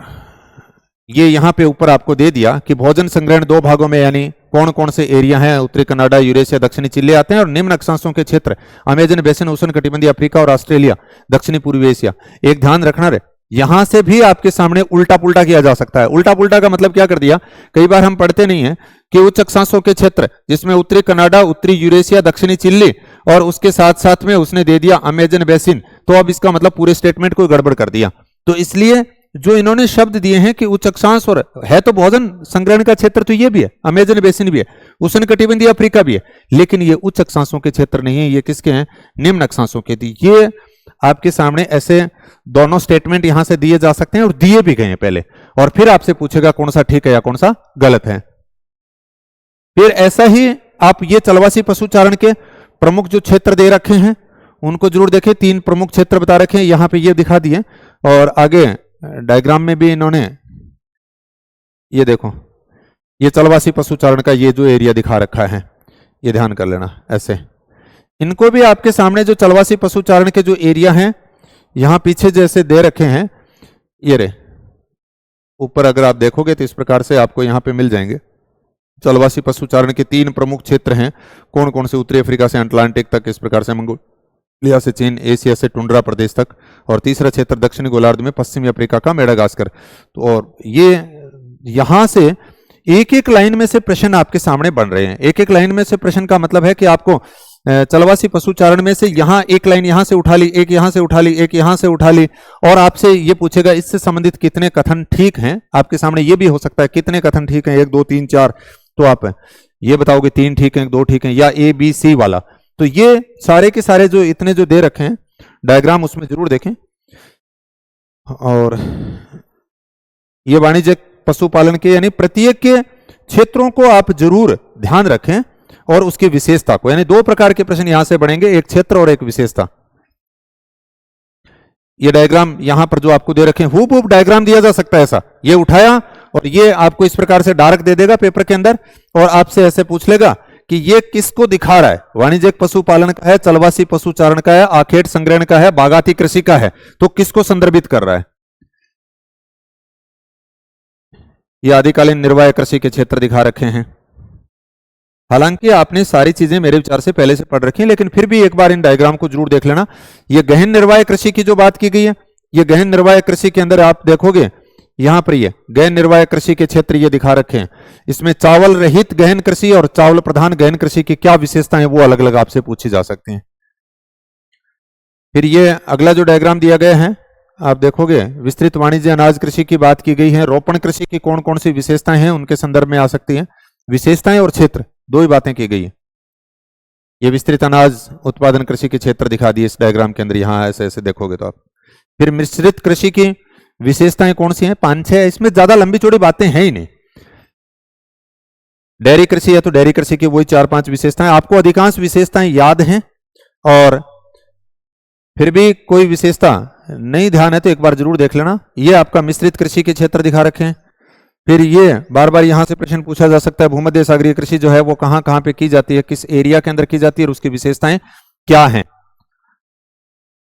ये यहां पे ऊपर आपको दे दिया कि भोजन संग्रहण 2 भागों में, यानी कौन कौन से एरिया हैं, उत्तरी कनाडा, यूरेशिया, दक्षिणी चिली आते हैं, और निम्न अक्षांशों के क्षेत्र अमेजन बेसिन, उष्ण कटिबंधीय अफ्रीका और ऑस्ट्रेलिया, दक्षिणी पूर्वी एशिया। एक ध्यान रखना रे, यहां से भी आपके सामने उल्टा पुल्टा किया जा सकता है। उल्टा पुल्टा का मतलब क्या कर दिया, कई बार हम पढ़ते नहीं है कि उच्च अक्षांशों के क्षेत्र जिसमें उत्तरी कनाडा, उत्तरी यूरेशिया, दक्षिणी चिली और उसके साथ साथ में उसने दे दिया अमेजन बेसिन, तो अब इसका मतलब पूरे स्टेटमेंट को गड़बड़ कर दिया। तो इसलिए जो इन्होंने शब्द दिए हैं कि उच्च अक्षांश और है तो भोजन संग्रहण का क्षेत्र तो ये भी है, अमेजन बेसिन भी है, उष्णकटिबंधीय अफ्रीका भी है, लेकिन ये उच्च अक्षांशों के क्षेत्र नहीं है, ये किसके हैं, निम्न अक्षांशों के। ये आपके सामने ऐसे दोनों स्टेटमेंट यहां से दिए जा सकते हैं और दिए भी गए हैं पहले, और फिर आपसे पूछेगा कौन सा ठीक है या कौन सा गलत है। फिर ऐसा ही आप ये चलवासी पशुचारण के प्रमुख जो क्षेत्र दे रखे हैं उनको जरूर देखें। 3 प्रमुख क्षेत्र बता रखे हैं, यहां पे ये दिखा दिए, और आगे डायग्राम में भी इन्होंने ये देखो, ये चलवासी पशुचारण का ये जो एरिया दिखा रखा है, ये ध्यान कर लेना। ऐसे इनको भी आपके सामने जो चलवासी पशुचारण के जो एरिया हैं यहां पीछे जैसे दे रखे हैं, ये रे ऊपर अगर आप देखोगे तो इस प्रकार से आपको यहां पे मिल जाएंगे। चलवासी पशुचारण के 3 प्रमुख क्षेत्र हैं, कौन कौन से, उत्तरी अफ्रीका से अटलांटिक तक, इस प्रकार से मंगोलिया से चीन, एशिया से टुंड्रा प्रदेश तक, और तीसरा क्षेत्र दक्षिणी गोलार्ध में पश्चिमी अफ्रीका का मेडागास्कर। तो और ये यहां से एक एक लाइन में से प्रश्न आपके सामने बन रहे हैं। एक एक लाइन में से प्रश्न का मतलब है कि आपको चलवासी पशुचारण में से यहां एक लाइन यहां से उठा ली, एक यहां से उठा ली, एक यहां से उठा ली, और आपसे ये पूछेगा इससे संबंधित कितने कथन ठीक हैं। आपके सामने ये भी हो सकता है कितने कथन ठीक हैं, 1 2 3 4, तो आप ये बताओगे 3 ठीक हैं, 2 ठीक हैं, या ए बी सी वाला। तो ये सारे के सारे जो इतने जो दे रखे हैं डायग्राम उसमें जरूर देखें। और ये वाणिज्य पशुपालन के यानी प्रत्येक के क्षेत्रों को आप जरूर ध्यान रखें और उसकी विशेषता को, यानी 2 प्रकार के प्रश्न यहां से बनेंगे, एक क्षेत्र और एक विशेषता। ये डायग्राम यहां पर जो आपको दे रखे हैं हूबहू डायग्राम दिया जा सकता है ऐसा, ये उठाया और ये आपको इस प्रकार से डार्क दे देगा पेपर के अंदर, और आपसे ऐसे पूछ लेगा कि ये किसको दिखा रहा है, वाणिज्यिक पशुपालन का है, चलवासी पशुचारण का है, आखेट संग्रहण का है, बागाती कृषि का है, तो किसको संदर्भित कर रहा है। ये आदिकालीन निर्वाह कृषि के क्षेत्र दिखा रखे हैं। हालांकि आपने सारी चीजें मेरे विचार से पहले से पढ़ रखी हैं, लेकिन फिर भी एक बार इन डायग्राम को जरूर देख लेना। ये गहन निर्वाह कृषि की जो बात की गई है, ये गहन निर्वाह कृषि के अंदर आप देखोगे यहां पर ये गहन निर्वाह कृषि के क्षेत्र ये दिखा रखे हैं। इसमें चावल रहित गहन कृषि और चावल प्रधान गहन कृषि की क्या विशेषताएं वो अलग अलग आपसे पूछी जा सकती हैं। फिर ये अगला जो डायग्राम दिया गया है आप देखोगे, विस्तृत वाणिज्य अनाज कृषि की बात की गई है। रोपण कृषि की कौन कौन सी विशेषताएं हैं उनके संदर्भ में आ सकती है। विशेषताएं और क्षेत्र 2 ही बातें की गई है। ये विस्तृत अनाज उत्पादन कृषि के क्षेत्र दिखा दिए इस डायग्राम के अंदर, यहां ऐसे ऐसे देखोगे तो आप। फिर मिश्रित कृषि की विशेषताएं कौन सी हैं, 5-6, इसमें ज्यादा लंबी चौड़ी बातें हैं ही नहीं। डेयरी कृषि है तो डेयरी कृषि की वही 4-5 विशेषताएं, आपको अधिकांश विशेषताएं याद हैं, और फिर भी कोई विशेषता नहीं ध्यान है तो एक बार जरूर देख लेना। ये आपका मिश्रित कृषि के क्षेत्र दिखा रखे हैं। फिर ये बार बार यहां से प्रश्न पूछा जा सकता है, भूमध्य सागरीय कृषि जो है वो कहां कहां पे की जाती है, किस एरिया के अंदर की जाती है और उसकी विशेषताएं क्या हैं।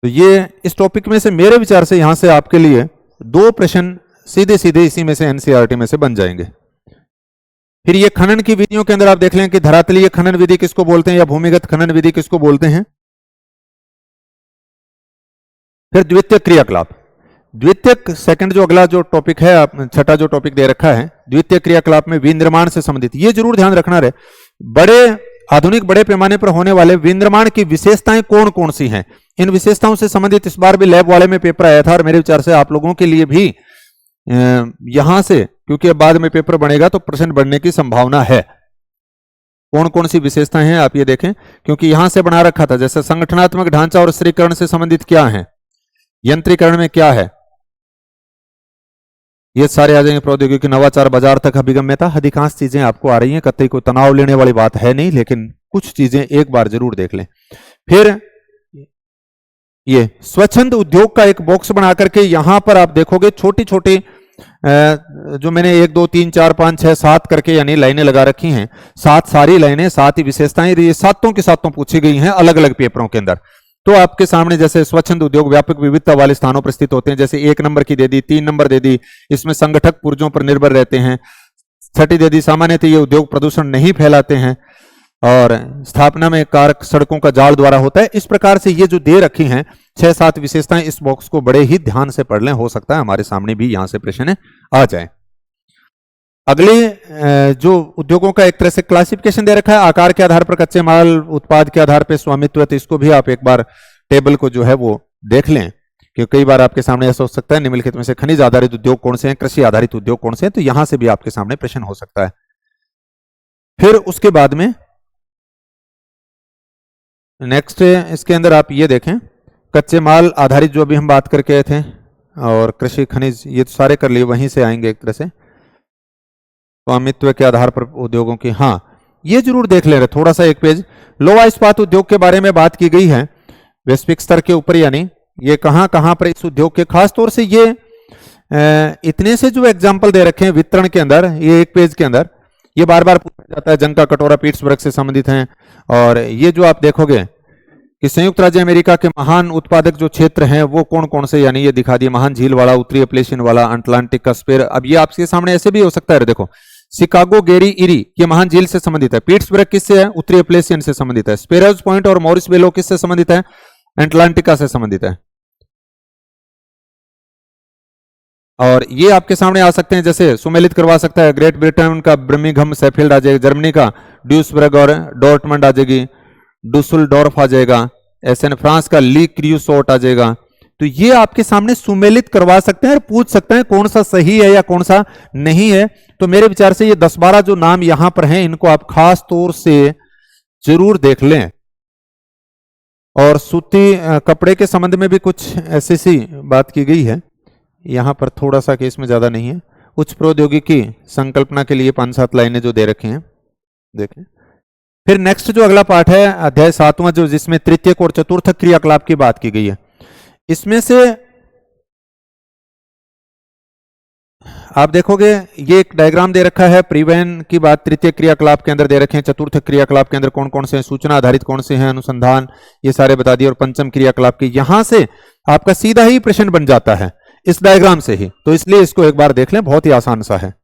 तो ये इस टॉपिक में से मेरे विचार से यहां से आपके लिए 2 प्रश्न सीधे सीधे इसी में से एनसीईआरटी में से बन जाएंगे। फिर ये खनन की विधियों के अंदर आप देख लें कि धरातलीय खनन विधि किसको बोलते हैं या भूमिगत खनन विधि किसको बोलते हैं। फिर द्वितीय क्रियाकलाप, द्वितीय सेकंड जो अगला जो टॉपिक है, छठा जो टॉपिक दे रखा है, द्वितीय क्रियाकलाप में विनिर्माण से संबंधित, ये जरूर ध्यान रखना रहे। बड़े आधुनिक बड़े पैमाने पर होने वाले विनिर्माण की विशेषताएं कौन कौन सी हैं, इन विशेषताओं से संबंधित इस बार भी लैब वाले में पेपर आया था, और मेरे विचार से आप लोगों के लिए भी यहां से, क्योंकि अब बाद में पेपर बनेगा तो प्रश्न बढ़ने की संभावना है। कौन कौन सी विशेषताएं हैं आप ये देखें, क्योंकि यहां से बना रखा था, जैसे संगठनात्मक ढांचा और स्त्रीकरण से संबंधित क्या है, यंत्रीकरण में क्या है, ये सारे आ जाएंगे। प्रौद्योगिकी नवाचार बाजार तक अभिगम्यता, अधिकांश चीजें आपको आ रही हैं, कतई को तनाव लेने वाली बात है नहीं, लेकिन कुछ चीजें एक बार जरूर देख लें। फिर ये स्वच्छंद उद्योग का एक बॉक्स बना करके यहां पर आप देखोगे छोटी छोटी जो मैंने 1 2 3 4 5 6 7 करके यानी लाइनें लगा रखी हैं, 7 सारी लाइनें, 7 ही विशेषताएं, ये सातों की सातों पूछी गई हैं अलग अलग पेपरों के अंदर। तो आपके सामने जैसे स्वच्छंद उद्योग व्यापक विविधता वाले स्थानों पर स्थित होते हैं, जैसे 1 नंबर की दे दी, 3 नंबर दे दी, इसमें संगठक पुर्जों पर निर्भर रहते हैं, 6ठी दे दी, सामान्यतः ये उद्योग प्रदूषण नहीं फैलाते हैं, और स्थापना में कारक सड़कों का जाल द्वारा होता है। इस प्रकार से ये जो दे रखी हैं 6-7 विशेषताएं, इस बॉक्स को बड़े ही ध्यान से पढ़ लें, हो सकता है हमारे सामने भी यहां से प्रश्न आ जाए। अगले जो उद्योगों का एक तरह से क्लासिफिकेशन दे रखा है, आकार के आधार पर, कच्चे माल उत्पाद के आधार पर, स्वामित्व, तो इसको भी आप एक बार टेबल को जो है वो देख लें कि कई बार आपके सामने ऐसा हो सकता है निम्नलिखित में से खनिज आधारित उद्योग कौन से हैं, कृषि आधारित उद्योग कौन से हैं, तो यहां से भी आपके सामने प्रश्न हो सकता है। फिर उसके बाद में नेक्स्ट इसके अंदर आप ये देखें, कच्चे माल आधारित जो अभी हम बात करके आए थे, और कृषि खनिज ये तो सारे कर लिए, वहीं से आएंगे एक तरह से। स्वामित्व के आधार पर उद्योगों की, हाँ ये जरूर देख ले रहे थोड़ा सा एक पेज। लोहा इस्पात उद्योग के बारे में बात की गई है वैश्विक स्तर के ऊपर, यानी ये कहां कहां पर इस उद्योग के, खास तौर से ये इतने से जो एग्जाम्पल दे रखे हैं वितरण के अंदर, ये एक पेज के अंदर ये बार बार पूछा जाता है, जंग का कटोरा पीट्सबर्ग से संबंधित हैं। और ये जो आप देखोगे कि संयुक्त राज्य अमेरिका के महान उत्पादक जो क्षेत्र हैं वो कौन कौन से, यानी ये दिखा दिए, महान झील वाला, उत्तरी अप्लेशियन वाला, अटलांटिक का स्पेर। अब ये आपके सामने ऐसे भी हो सकता है, देखो शिकागो, गेरी, इरी ये महान झील से संबंधित है, पीट्सबर्ग किससे है, उत्तरी अप्लेशियन से संबंधित है, स्पेरोज पॉइंट और मॉरिस बेलो किससे संबंधित है, अटलांटिका से संबंधित है। और ये आपके सामने आ सकते हैं, जैसे सुमेलित करवा सकता है, ग्रेट ब्रिटेन का ब्रमिंघम सेफील्ड आ जाएगा, जर्मनी का ड्यूसबर्ग और डॉर्टमंड आ जाएगी, डुसुलडॉर्फ आ जाएगा, एसएन फ्रांस का ली क्रियूसोट आ जाएगा। तो ये आपके सामने सुमेलित करवा सकते हैं और पूछ सकते हैं कौन सा सही है या कौन सा नहीं है। तो मेरे विचार से ये 10-12 जो नाम यहां पर हैं इनको आप खास तौर से जरूर देख लें। और सूती कपड़े के संबंध में भी कुछ ऐसी सी बात की गई है, यहां पर थोड़ा सा केस में ज्यादा नहीं है। उच्च प्रौद्योगिकी संकल्पना के लिए 5-7 लाइनें जो दे रखी हैं देखें। फिर नेक्स्ट जो अगला पाठ है अध्याय 7वां, जो जिसमें तृतीयक और चतुर्थक क्रियाकलाप की बात की गई है, इसमें से आप देखोगे ये एक डायग्राम दे रखा है, परिवहन की बात तृतीय क्रियाकलाप के अंदर दे रखे हैं, चतुर्थ क्रियाकलाप के अंदर कौन कौन से हैं, सूचना आधारित कौन से हैं, अनुसंधान, ये सारे बता दिए, और पंचम क्रियाकलाप की। यहां से आपका सीधा ही प्रश्न बन जाता है इस डायग्राम से ही, तो इसलिए इसको एक बार देख लें, बहुत ही आसान सा है।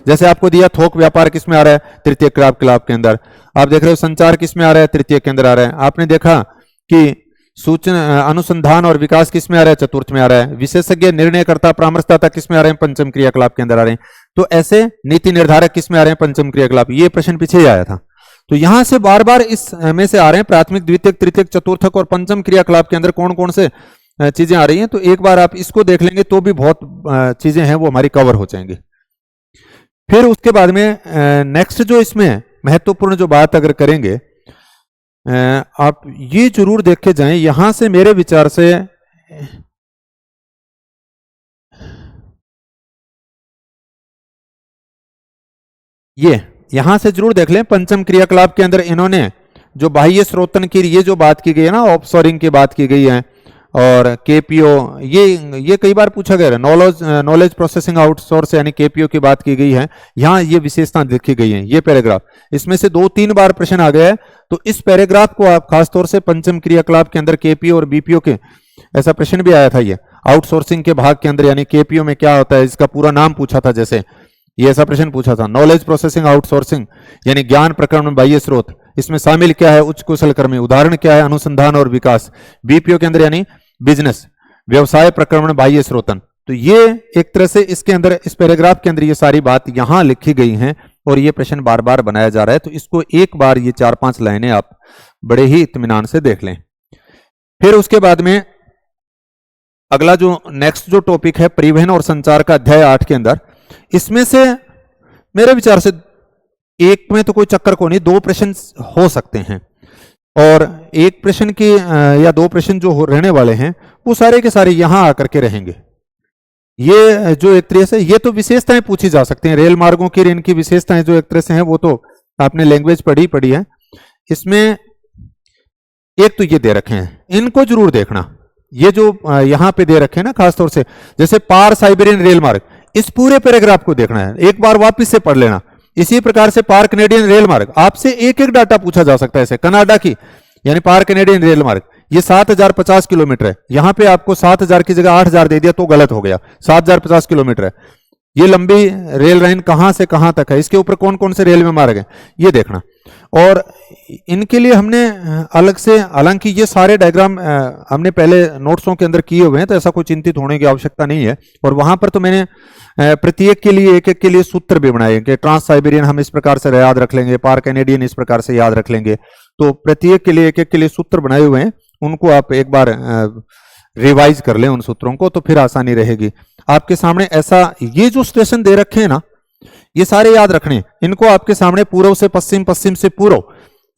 जैसे आपको दिया थोक व्यापार किस में आ रहा है, तृतीय क्रियाकलाप के अंदर। आप देख रहे हो संचार किस में आ रहा है, तृतीय के अंदर आ रहा है। आपने देखा कि सूचना अनुसंधान और विकास किस में आ रहा है, चतुर्थ में आ रहा है। विशेषज्ञ, निर्णयकर्ता, परामर्शदाता किस में आ रहे हैं, पंचम क्रियाकलाप के अंदर आ रहे हैं। तो ऐसे नीति निर्धारक किस में आ रहे हैं, पंचम क्रियाकलाप। ये प्रश्न पीछे ही आया था, तो यहां से बार बार इस में से आ रहे हैं, प्राथमिक, द्वितीयक, तृतीयक, चतुर्थक और पंचम क्रियाकलाप के अंदर कौन कौन से चीजें आ रही हैं। तो एक बार आप इसको देख लेंगे तो भी बहुत चीजें हैं वो हमारी कवर हो जाएंगी। फिर उसके बाद में नेक्स्ट जो इसमें महत्वपूर्ण जो बात अगर करेंगे, आप ये जरूर देख के जाएं, यहां से मेरे विचार से ये यहां से जरूर देख लें, पंचम क्रियाकलाप के अंदर इन्होंने जो बाह्य स्रोतन की ये जो बात की गई है ना, ऑफशोरिंग की बात की गई है, और केपीओ ये कई बार पूछा गया है, नॉलेज प्रोसेसिंग आउटसोर्स यानी केपीओ की बात की गई है। यहाँ ये विशेषता लिखी गई है, ये पैराग्राफ, इसमें से 2-3 बार प्रश्न आ गया है। तो इस पैराग्राफ को आप खासतौर से पंचम क्रियाकलाप के अंदर केपीओ और बीपीओ के, ऐसा प्रश्न भी आया था ये आउटसोर्सिंग के भाग के अंदर, यानी केपीओ में क्या होता है, इसका पूरा नाम पूछा था, जैसे ये ऐसा प्रश्न पूछा था। नॉलेज प्रोसेसिंग आउटसोर्सिंग यानी ज्ञान प्रकरण में बाह्य स्रोत, इसमें शामिल क्या है, उच्च कुशल कर्मी, उदाहरण क्या है, अनुसंधान और विकास। बीपीओ के अंदर यानी बिजनेस, व्यवसाय प्रकरण में बाह्य स्रोतन। तो ये एक तरह से इसके अंदर, इस पैराग्राफ के अंदर ये सारी बात यहां लिखी गई हैं, और ये प्रश्न बार बार बनाया जा रहा है। तो इसको एक बार ये 4-5 लाइनें आप बड़े ही इत्मीनान से देख लें। फिर उसके बाद में अगला जो नेक्स्ट जो टॉपिक है, परिवहन और संचार का अध्याय 8 के अंदर, इसमें से मेरे विचार से एक में तो कोई चक्कर को नहीं, 2 प्रश्न हो सकते हैं, और एक प्रश्न की या 2 प्रश्न जो रहने वाले हैं वो सारे के सारे यहां आकर के रहेंगे। ये जो एक तरह से ये तो विशेषताएं पूछी जा सकती हैं, रेल मार्गों की इनकी विशेषताएं जो एक तरह से हैं वो तो आपने लैंग्वेज पढ़ी है। इसमें एक तो ये दे रखे हैं, इनको जरूर देखना, ये जो यहां पे दे रखे हैं ना, खासतौर से जैसे पार साइबेरियन रेल मार्ग, इस पूरे पैराग्राफ को देखना है, एक बार वापस से पढ़ लेना। इसी प्रकार से पार कैनेडियन रेल मार्ग, आपसे एक एक डाटा पूछा जा सकता है। ऐसे कनाडा की यानी पार कैनेडियन रेल मार्ग, ये 7050 किलोमीटर है, यहां पे आपको 7000 की जगह 8000 दे दिया तो गलत हो गया, 7050 किलोमीटर है। ये लंबी रेल लाइन कहां से कहां तक है, इसके ऊपर कौन कौन से रेलवे मार्ग है, ये देखना। और इनके लिए हमने अलग से, हालांकि ये सारे डायग्राम हमने पहले नोट्सों के अंदर किए हुए हैं, तो ऐसा कोई चिंतित होने की आवश्यकता नहीं है। और वहां पर तो मैंने प्रत्येक के लिए एक एक के लिए सूत्र भी बनाए कि ट्रांस साइबेरियन हम इस प्रकार से याद रख लेंगे, पार कैनेडियन इस प्रकार से याद रख लेंगे। तो प्रत्येक के लिए एक एक के लिए सूत्र बनाए हुए हैं, उनको आप एक बार रिवाइज कर लें उन सूत्रों को, तो फिर आसानी रहेगी आपके सामने। ऐसा ये जो स्टेशन दे रखे हैं ना, ये सारे याद रखने, इनको आपके सामने पूर्व से पश्चिम, पश्चिम से पूर्व,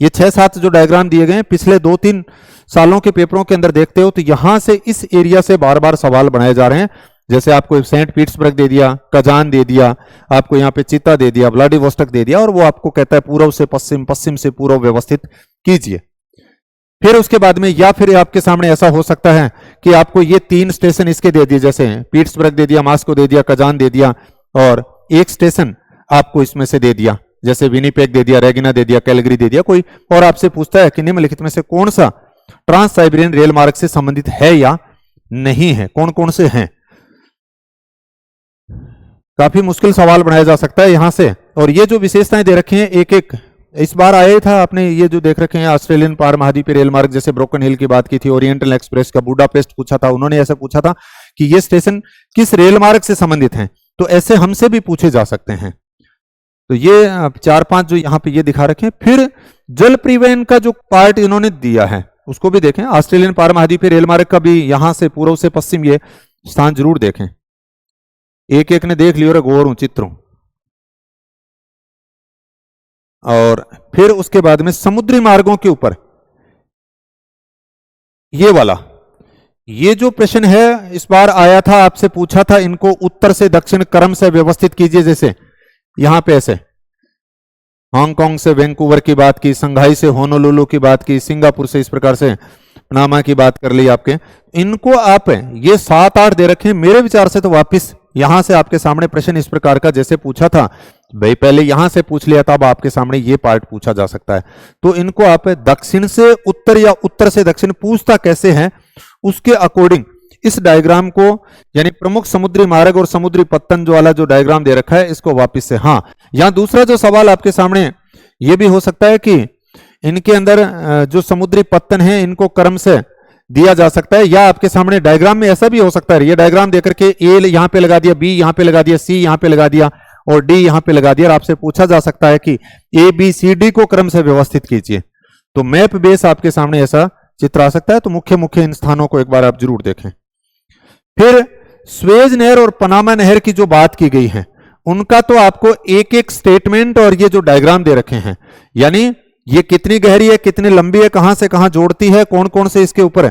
ये 6-7 जो डायग्राम दिए गए हैं पिछले 2-3 सालों के पेपरों के अंदर देखते हो तो यहां से इस एरिया से बार बार सवाल बनाए जा रहे हैं। जैसे आपको सेंट पीटर्सबर्ग दे दिया, कजान दे दिया, आपको यहाँ पे चिता दे दिया, व्लादिवोस्टॉक दे दिया, और वो आपको कहता है पूर्व से पश्चिम, पश्चिम से पूर्व व्यवस्थित कीजिए। फिर उसके बाद में या फिर आपके सामने ऐसा हो सकता है कि आपको ये 3 स्टेशन इसके दे दिए, जैसे पीटर्सबर्ग दे दिया, मास्को दे दिया, कजान दे दिया, और एक स्टेशन आपको इसमें से दे दिया, जैसे विनिपेग दे दिया, रेगिना दे दिया, कैलगरी दे दिया कोई, और आपसे पूछता है कि निम्नलिखित में से कौन सा ट्रांस साइबेरियन रेल मार्ग से संबंधित है या नहीं है, कौन कौन से हैं। काफी मुश्किल सवाल बनाया जा सकता है यहां से। और ये जो विशेषताएं दे रखी हैं एक एक, इस बार आया था आपने ये जो देख रखे हैं ऑस्ट्रेलियन पार महाद्वीपीय रेल मार्ग, जैसे ब्रोकन हिल की बात की थी, ओरिएंटल एक्सप्रेस का बुडापेस्ट पूछा था, उन्होंने ऐसा पूछा था कि ये स्टेशन किस रेल मार्ग से संबंधित हैं, तो ऐसे हमसे भी पूछे जा सकते हैं। तो ये 4-5 जो यहाँ पे ये दिखा रखे हैं। फिर जल परिवहन का जो पार्ट इन्होंने दिया है उसको भी देखें, ऑस्ट्रेलियन पार महाद्वीपीय रेल मार्ग का भी यहां से पूर्व से पश्चिम ये स्थान जरूर देखें, एक एक ने देख लियो रे गौर चित्रों। और फिर उसके बाद में समुद्री मार्गों के ऊपर ये वाला, ये जो प्रश्न है इस बार आया था, आपसे पूछा था इनको उत्तर से दक्षिण क्रम से व्यवस्थित कीजिए। जैसे यहां पे ऐसे हांगकांग से वैंकूवर की बात की, संघाई से होनोलुलु की बात की, सिंगापुर से इस प्रकार से पनामा की बात कर ली आपके। इनको आप ये 7-8 दे रखे हैं, मेरे विचार से तो वापिस यहां से आपके सामने प्रश्न इस प्रकार का जैसे पूछा था भाई, पहले यहां से पूछ लिया था, अब आपके सामने ये पार्ट पूछा जा सकता है। तो इनको आप दक्षिण से उत्तर या उत्तर से दक्षिण पूछता कैसे है उसके अकॉर्डिंग इस डायग्राम को, यानी प्रमुख समुद्री मार्ग और समुद्री पत्तन जो वाला जो डायग्राम दे रखा है इसको वापिस से। हाँ, यहां दूसरा जो सवाल आपके सामने ये भी हो सकता है कि इनके अंदर जो समुद्री पत्तन है इनको क्रम से दिया जा सकता है, या आपके सामने डायग्राम में ऐसा भी हो सकता है, ये डायग्राम देकर के ए यहां पे लगा दिया, बी यहां पे लगा दिया, सी यहां पे लगा दिया और डी यहां पे लगा दिया, और आपसे पूछा जा सकता है कि ए बी सी डी को क्रम से व्यवस्थित कीजिए। तो मैप बेस आपके सामने ऐसा चित्र आ सकता है। तो मुख्य मुख्य इन स्थानों को एक बार आप जरूर देखें। फिर स्वेज नहर और पनामा नहर की जो बात की गई है उनका तो आपको एक एक स्टेटमेंट और ये जो डायग्राम दे रखे हैं, यानी ये कितनी गहरी है, कितनी लंबी है, कहां से कहां जोड़ती है, कौन कौन से इसके ऊपर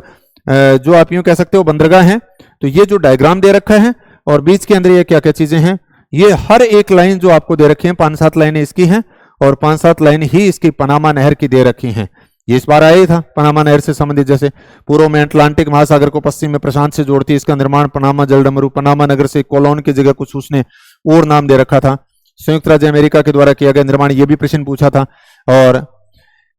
जो आप यूं कह सकते हो बंदरगाह हैं, तो ये जो डायग्राम दे रखा है और बीच के अंदर ये क्या क्या चीजें हैं, ये हर एक लाइन जो आपको दे रखी है 5-7 लाइनें इसकी हैं और 5-7 लाइन ही इसकी पनामा नहर की दे रखी हैं। ये इस बार आया ही था पनामा नहर से संबंधित, जैसे पूर्व में अटलांटिक महासागर को पश्चिम में प्रशांत से जोड़ती है, इसका निर्माण पनामा जलडमरू, पनामा नगर से कोलोन की जगह कुछ उसने और नाम दे रखा था, संयुक्त राज्य अमेरिका के द्वारा किया गया निर्माण, ये भी प्रश्न पूछा था। और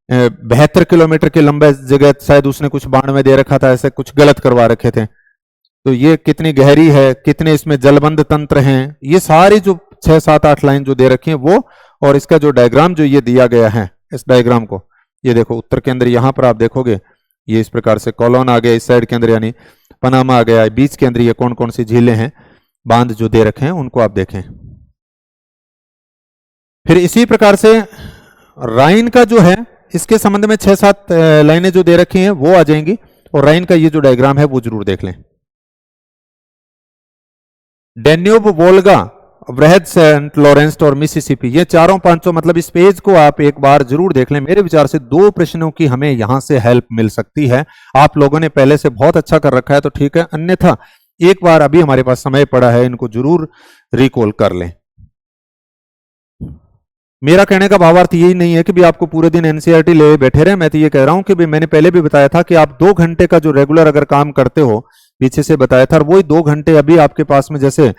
72 किलोमीटर के लंबे जगह शायद उसने कुछ 92 दे रखा था, ऐसे कुछ गलत करवा रखे थे। तो ये कितनी गहरी है, कितने इसमें जलबंद तंत्र हैं, ये सारी जो 6-7-8 लाइन जो दे रखी है वो, और इसका जो डायग्राम जो ये दिया गया है इस डायग्राम को ये देखो, उत्तर के अंदर यहां पर आप देखोगे ये इस प्रकार से कॉलोन आ गया, इस साइड के अंदर यानी पनामा आ गया, बीच के अंदर ये कौन कौन सी झीलें हैं, बांध जो दे रखे हैं उनको आप देखें। फिर इसी प्रकार से राइन का जो है इसके संबंध में 6-7 लाइनें जो दे रखी हैं वो आ जाएंगी, और राइन का ये जो डायग्राम है वो जरूर देख लें। डेन्यूब, वोल्गा, वृहद सेंट लॉरेंस और मिसिसिपी, ये 4-5 मतलब इस पेज को आप एक बार जरूर देख लें। मेरे विचार से 2 प्रश्नों की हमें यहां से हेल्प मिल सकती है। आप लोगों ने पहले से बहुत अच्छा कर रखा है तो ठीक है, अन्यथा एक बार अभी हमारे पास समय पड़ा है, इनको जरूर रिकॉल कर लें। मेरा कहने का भावार्थ यही नहीं है कि भी आपको पूरे दिन एनसीईआरटी ले बैठे रहे, मैं तो ये कह रहा हूं कि भी मैंने पहले भी बताया था कि आप 2 घंटे का जो रेगुलर अगर काम करते हो, पीछे से बताया था, और वही 2 घंटे अभी आपके पास में जैसे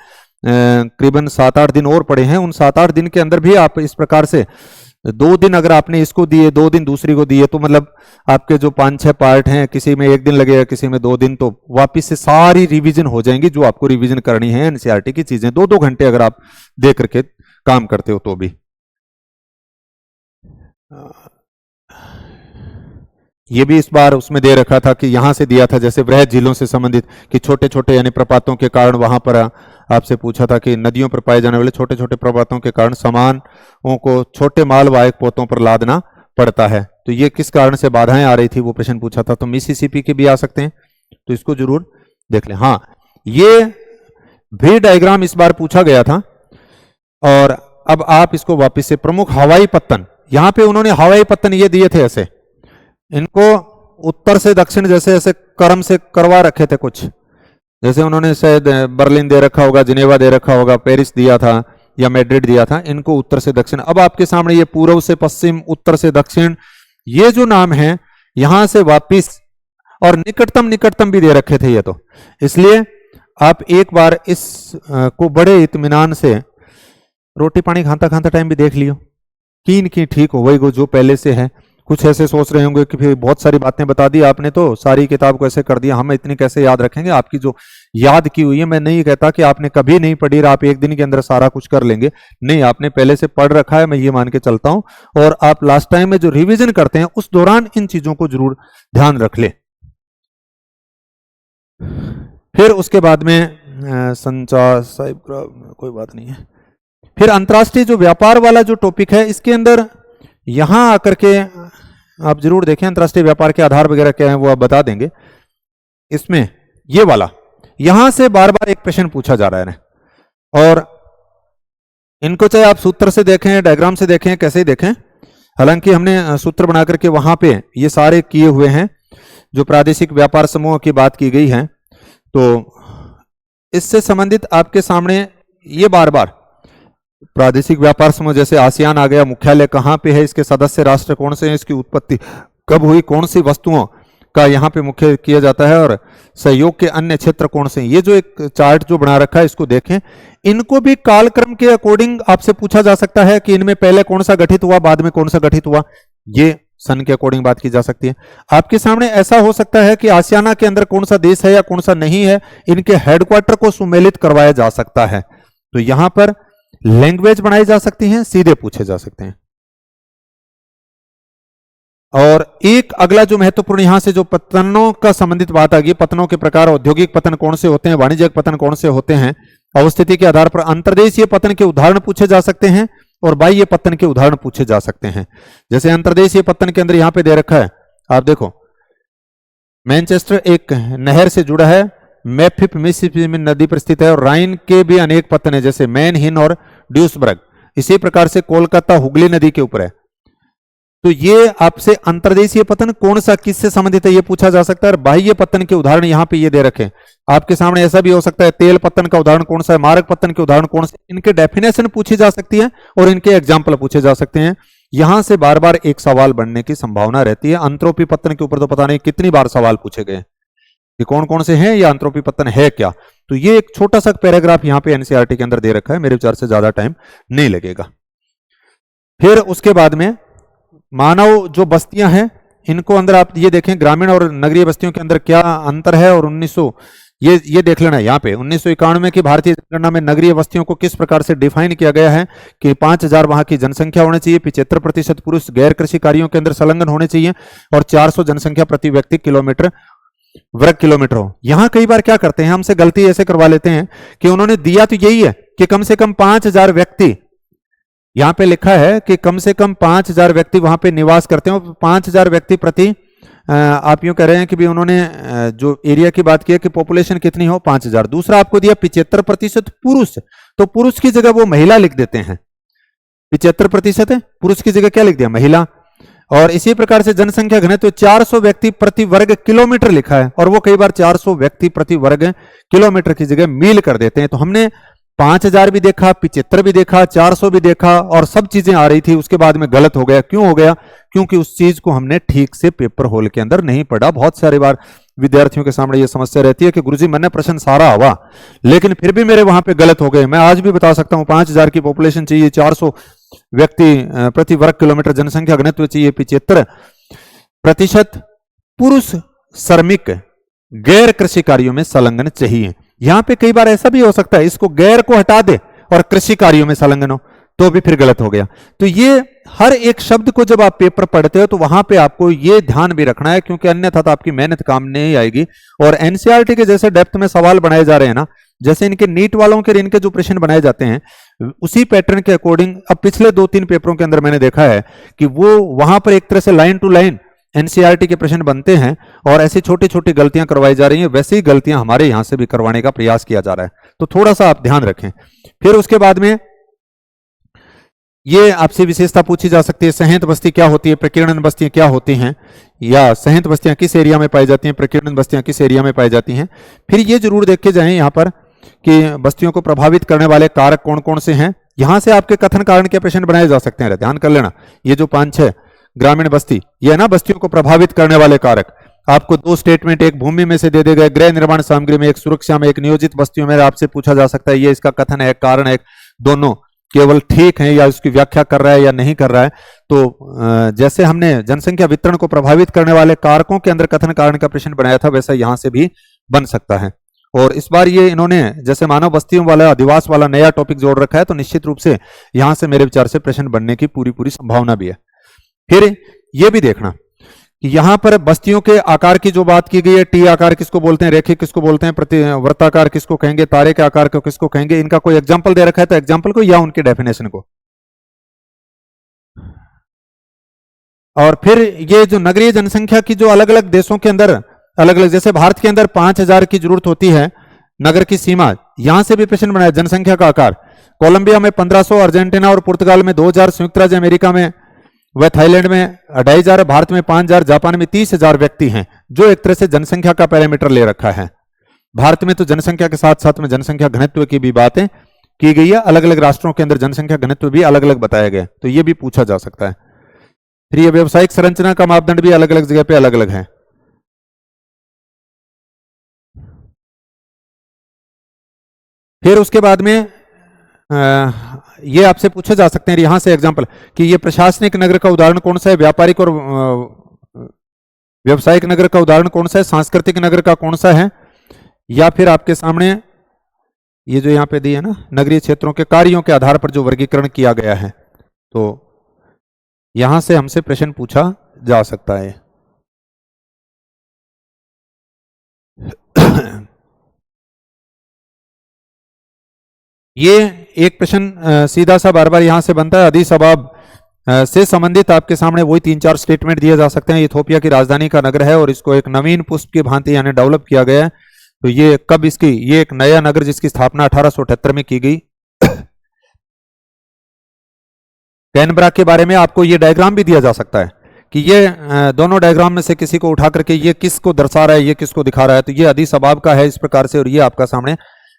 करीबन 7-8 दिन और पड़े हैं, उन 7-8 दिन के अंदर भी आप इस प्रकार से 2 दिन अगर आपने इसको दिए, 2 दिन दूसरी को दिए, तो मतलब आपके जो 5-6 पार्ट हैं, किसी में 1 दिन लगेगा, किसी में 2 दिन, तो वापिस से सारी रिवीजन हो जाएंगी जो आपको रिवीजन करनी है एनसीईआरटी की चीजें। 2-2 घंटे अगर आप दे करके काम करते हो तो भी। ये भी इस बार उसमें दे रखा था कि यहां से दिया था जैसे वृहद झीलों से संबंधित कि छोटे छोटे यानी प्रपातों के कारण, वहां पर आपसे पूछा था कि नदियों पर पाए जाने वाले छोटे छोटे प्रपातों के कारण सामानों को छोटे मालवाहक पोतों पर लादना पड़ता है, तो ये किस कारण से बाधाएं आ रही थी वो प्रश्न पूछा था। तो मिसिसिपी के भी आ सकते हैं, तो इसको जरूर देख लें। हाँ, ये भी डायग्राम इस बार पूछा गया था। और अब आप इसको वापस से, प्रमुख हवाई पत्तन, यहां पे उन्होंने हवाई पत्तन ये दिए थे ऐसे, इनको उत्तर से दक्षिण जैसे ऐसे क्रम से करवा रखे थे कुछ, जैसे उन्होंने शायद बर्लिन दे रखा होगा, जिनेवा दे रखा होगा, पेरिस दिया था या मैड्रिड दिया था, इनको उत्तर से दक्षिण। अब आपके सामने ये पूर्व से पश्चिम, उत्तर से दक्षिण, ये जो नाम है यहां से वापिस, और निकटतम निकटतम भी दे रखे थे ये तो। इसलिए आप एक बार इस को बड़े इत्मीनान से रोटी पानी खाता खाता टाइम भी देख लियो कि इनकी ठीक हो गई जो पहले से है। कुछ ऐसे सोच रहे होंगे कि फिर बहुत सारी बातें बता दी आपने, तो सारी किताब को ऐसे कर दिया, हम इतनी कैसे याद रखेंगे। आपकी जो याद की हुई है, मैं नहीं कहता कि आपने कभी नहीं पढ़ी और आप एक दिन के अंदर सारा कुछ कर लेंगे, नहीं, आपने पहले से पढ़ रखा है, मैं ये मान के चलता हूं। और आप लास्ट टाइम में जो रिवीजन करते हैं उस दौरान इन चीजों को जरूर ध्यान रख ले। फिर उसके बाद में संचार साहिब, कोई बात नहीं है। फिर अंतर्राष्ट्रीय जो व्यापार वाला जो टॉपिक है, इसके अंदर यहां आकर के आप जरूर देखें अंतर्राष्ट्रीय व्यापार के आधार वगैरह क्या है वो आप बता देंगे। इसमें ये वाला यहां से बार बार एक प्रश्न पूछा जा रहा है, और इनको चाहे आप सूत्र से देखें, डायग्राम से देखें, कैसे ही देखें, हालांकि हमने सूत्र बना करके वहां पे ये सारे किए हुए हैं जो प्रादेशिक व्यापार समूह की बात की गई है। तो इससे संबंधित आपके सामने ये बार बार प्रादेशिक व्यापार समूह, जैसे आसियान आ गया, मुख्यालय कहाँ पे है, इसके सदस्य राष्ट्र कौन से हैं, इसकी उत्पत्ति कब हुई, कौन सी वस्तुओं का यहाँ पे मुख्य किया जाता है, और सहयोग के अन्य क्षेत्र कौन से हैं। ये जो एक चार्ट जो बना रखा है इसको देखें। इनको भी कालक्रम के अकॉर्डिंग आपसे पूछा जा सकता है कि इनमें पहले कौन सा गठित हुआ, बाद में कौन सा गठित हुआ, ये सन के अकॉर्डिंग बात की जा सकती है। आपके सामने ऐसा हो सकता है कि आसियाना के अंदर कौन सा देश है या कौन सा नहीं है, इनके हेडक्वार्टर को सुमेलित करवाया जा सकता है। तो यहां पर लैंग्वेज बनाई जा सकती हैं, सीधे पूछे जा सकते हैं। और एक अगला जो महत्वपूर्ण यहां से जो पतनों का संबंधित बात आ गई, पतनों के प्रकार, औद्योगिक पतन कौन से होते हैं, वाणिज्यिक पतन कौन से होते हैं, अवस्थिति के आधार पर अंतर्देशीय पतन के उदाहरण पूछे जा सकते हैं और बाह्य पतन के उदाहरण पूछे जा सकते हैं। जैसे अंतर्देशीय पतन के अंदर यहां पे दे रखा है, आप देखो, मैनचेस्टर एक नहर से जुड़ा है, मैफिप मिसिसिपी में नदी पर स्थित है, और राइन के भी अनेक पतन है जैसे मैन हिन और ड्यूसबर्ग। इसी प्रकार से कोलकाता हुगली नदी के ऊपर है। तो ये आपसे अंतर्देशीय पतन कौन सा किससे संबंधित है ये पूछा जा सकता है। और बाह्य पतन के उदाहरण यहां पे ये दे रखे आपके सामने। ऐसा भी हो सकता है तेल पतन का उदाहरण कौन सा है, मार्ग पतन के उदाहरण कौन से, इनके डेफिनेशन पूछी जा सकती है और इनके एग्जाम्पल पूछे जा सकते हैं। यहां से बार बार एक सवाल बनने की संभावना रहती है। अंत्रोपी पतन के ऊपर तो पता नहीं कितनी बार सवाल पूछे गए कि कौन कौन से हैं या अंत्रोपी पतन है क्या। तो ये एक छोटा सा पैराग्राफ यहां पे एनसीईआरटी के अंदर दे रखा है, मेरे विचार से ज्यादा टाइम नहीं लगेगा। फिर उसके बाद में मानव जो बस्तियां हैं, इनको अंदर आप ये देखें ग्रामीण और नगरीय बस्तियों के अंदर क्या अंतर है। और 1900 ये देख लेना है यहाँ पे 1991 की भारतीय जनगणना में नगरीय बस्तियों को किस प्रकार से डिफाइन किया गया है कि 5000 वहां की जनसंख्या होनी चाहिए, 75% पुरुष गैर कृषि कार्यों के अंदर संलग्न होने चाहिए और 400 जनसंख्या प्रति व्यक्ति वर्ग किलोमीटर हो। यहां कई बार क्या करते हैं, हमसे गलती ऐसे करवा लेते हैं कि उन्होंने दिया तो यही है कि कम से कम 5000 व्यक्ति, यहां पे लिखा है कि कम से कम 5000 व्यक्ति वहां पे निवास करते हैं, 5000 व्यक्ति प्रति आप यूं कह रहे हैं कि भी उन्होंने जो एरिया की बात की है कि पॉपुलेशन कितनी हो 5000। दूसरा आपको दिया 75% पुरुष, तो पुरुष की जगह वो महिला लिख देते हैं। 75% है, पुरुष की जगह क्या लिख दिया, महिला। और इसी प्रकार से जनसंख्या घनत्व 400 व्यक्ति प्रति वर्ग किलोमीटर लिखा है और वो कई बार 400 व्यक्ति प्रति वर्ग किलोमीटर की जगह मील कर देते हैं। तो हमने 5000 भी देखा, 75 भी देखा, 400 भी देखा और सब चीजें आ रही थी, उसके बाद में गलत हो गया। क्यों हो गया? क्योंकि उस चीज को हमने ठीक से पेपर होल के अंदर नहीं पढ़ा। बहुत सारी बार विद्यार्थियों के सामने यह समस्या रहती है कि गुरुजी मैंने प्रश्न सारा हुआ लेकिन फिर भी मेरे वहां पे गलत हो गए। मैं आज भी बता सकता हूं 5000 की पॉपुलेशन चाहिए, 400 व्यक्ति प्रति वर्ग किलोमीटर जनसंख्या घनत्व चाहिए, 75% पुरुष श्रमिक गैर कृषि कार्यों में संलग्न चाहिए। यहां पे कई बार ऐसा भी हो सकता है इसको गैर को हटा दे और कृषि कार्यों में संलग्न हो, तो भी फिर गलत हो गया। तो ये हर एक शब्द को जब आप पेपर पढ़ते हो तो वहां पे आपको ये ध्यान भी रखना है, क्योंकि अन्यथा तो आपकी मेहनत काम नहीं आएगी। और एनसीईआरटी के जैसे डेप्थ में सवाल बनाए जा रहे हैं ना, जैसे इनके नीट वालों के इनके जो प्रश्न बनाए जाते हैं उसी पैटर्न के अकॉर्डिंग अब पिछले 2-3 पेपरों के अंदर मैंने देखा है कि वो वहां पर एक तरह से लाइन टू लाइन एनसीईआरटी के प्रश्न बनते हैं और ऐसी छोटी छोटी गलतियां करवाई जा रही हैं, वैसे ही गलतियां हमारे यहां से भी करवाने का प्रयास किया जा रहा है, तो थोड़ा सा आप ध्यान रखें। फिर उसके बाद में ये आपसे विशेषता पूछी जा सकती है, संहत बस्ती क्या होती है, प्रकीर्णन बस्तियां क्या होती हैं, या संहत बस्तियां किस एरिया में पाई जाती हैं, प्रकीर्णन बस्तियां किस एरिया में पाई जाती हैं। फिर ये जरूर देख के जाएं यहाँ पर कि बस्तियों को प्रभावित करने वाले कारक कौन कौन से हैं। यहां से आपके कथन कारण के प्रश्न बनाए जा सकते हैं, ध्यान कर लेना। ये जो 5-6 ग्रामीण बस्ती, ये है ना बस्तियों को प्रभावित करने वाले कारक, आपको 2 स्टेटमेंट, एक भूमि में से दे दे गए, गृह निर्माण सामग्री में, एक सुरक्षा में, एक नियोजित बस्तियों में आपसे पूछा जा सकता है ये इसका कथन है, कारण है, दोनों केवल ठीक है या उसकी व्याख्या कर रहा है या नहीं कर रहा है। तो जैसे हमने जनसंख्या वितरण को प्रभावित करने वाले कारकों के अंदर कथन कारण का प्रश्न बनाया था, वैसा यहां से भी बन सकता है। और इस बार ये इन्होंने जैसे मानव बस्तियों वाला, अधिवास वाला नया टॉपिक जोड़ रखा है, तो निश्चित रूप से यहां से मेरे विचार से प्रश्न बनने की पूरी पूरी संभावना भी है। फिर ये भी देखना कि यहां पर बस्तियों के आकार की जो बात की गई है, टी आकार किसको बोलते हैं, रेखिक किसको बोलते हैं, प्रति वृत्ताकार किसको कहेंगे, तारे के आकार को किसको कहेंगे, इनका कोई एग्जाम्पल दे रखा है तो एग्जाम्पल को या उनके डेफिनेशन को। और फिर ये जो नगरीय जनसंख्या की जो अलग अलग देशों के अंदर अलग अलग, जैसे भारत के अंदर 5000 की जरूरत होती है नगर की सीमा, यहां से भी प्रश्न बनाया जनसंख्या का आकार। कोलंबिया में 1500, अर्जेंटीना और पुर्तगाल में 2000, संयुक्त राज्य अमेरिका में वह थाईलैंड में 2500, भारत में 5000, जापान में 30,000 व्यक्ति हैं, जो एक तरह से जनसंख्या का पैरामीटर ले रखा है। भारत में तो जनसंख्या के साथ साथ में जनसंख्या घनत्व की भी बातें की गई है, अलग अलग राष्ट्रों के अंदर जनसंख्या घनत्व भी अलग अलग बताया गया, तो ये भी पूछा जा सकता है। फिर ये व्यवसायिक संरचना का मापदंड भी अलग अलग जगह पे अलग अलग है। फिर उसके बाद में ये आपसे पूछे जा सकते हैं यहां से एग्जांपल कि ये प्रशासनिक नगर का उदाहरण कौन सा है, व्यापारिक और व्यावसायिक नगर का उदाहरण कौन सा है, सांस्कृतिक नगर का कौन सा है, या फिर आपके सामने ये जो यहां पे दी है ना, नगरीय क्षेत्रों के कार्यों के आधार पर जो वर्गीकरण किया गया है, तो यहां से हमसे प्रश्न पूछा जा सकता है। ये एक प्रश्न सीधा सा बार बार यहां से बनता है, अदीस अबाब से संबंधित आपके सामने वही 3-4 स्टेटमेंट दिए जा सकते हैं। इथोपिया की राजधानी का नगर है और इसको एक नवीन पुष्प की भांति यानी डेवलप किया गया है। तो ये कब इसकी, ये एक नया नगर जिसकी स्थापना 1878 में की गई। कैनबरा के बारे में आपको ये डायग्राम भी दिया जा सकता है कि ये दोनों डायग्राम में से किसी को उठा करके ये किसको दर्शा रहा है, ये किसको दिखा रहा है। तो ये अदीस अबाब का है इस प्रकार से, और ये आपका सामने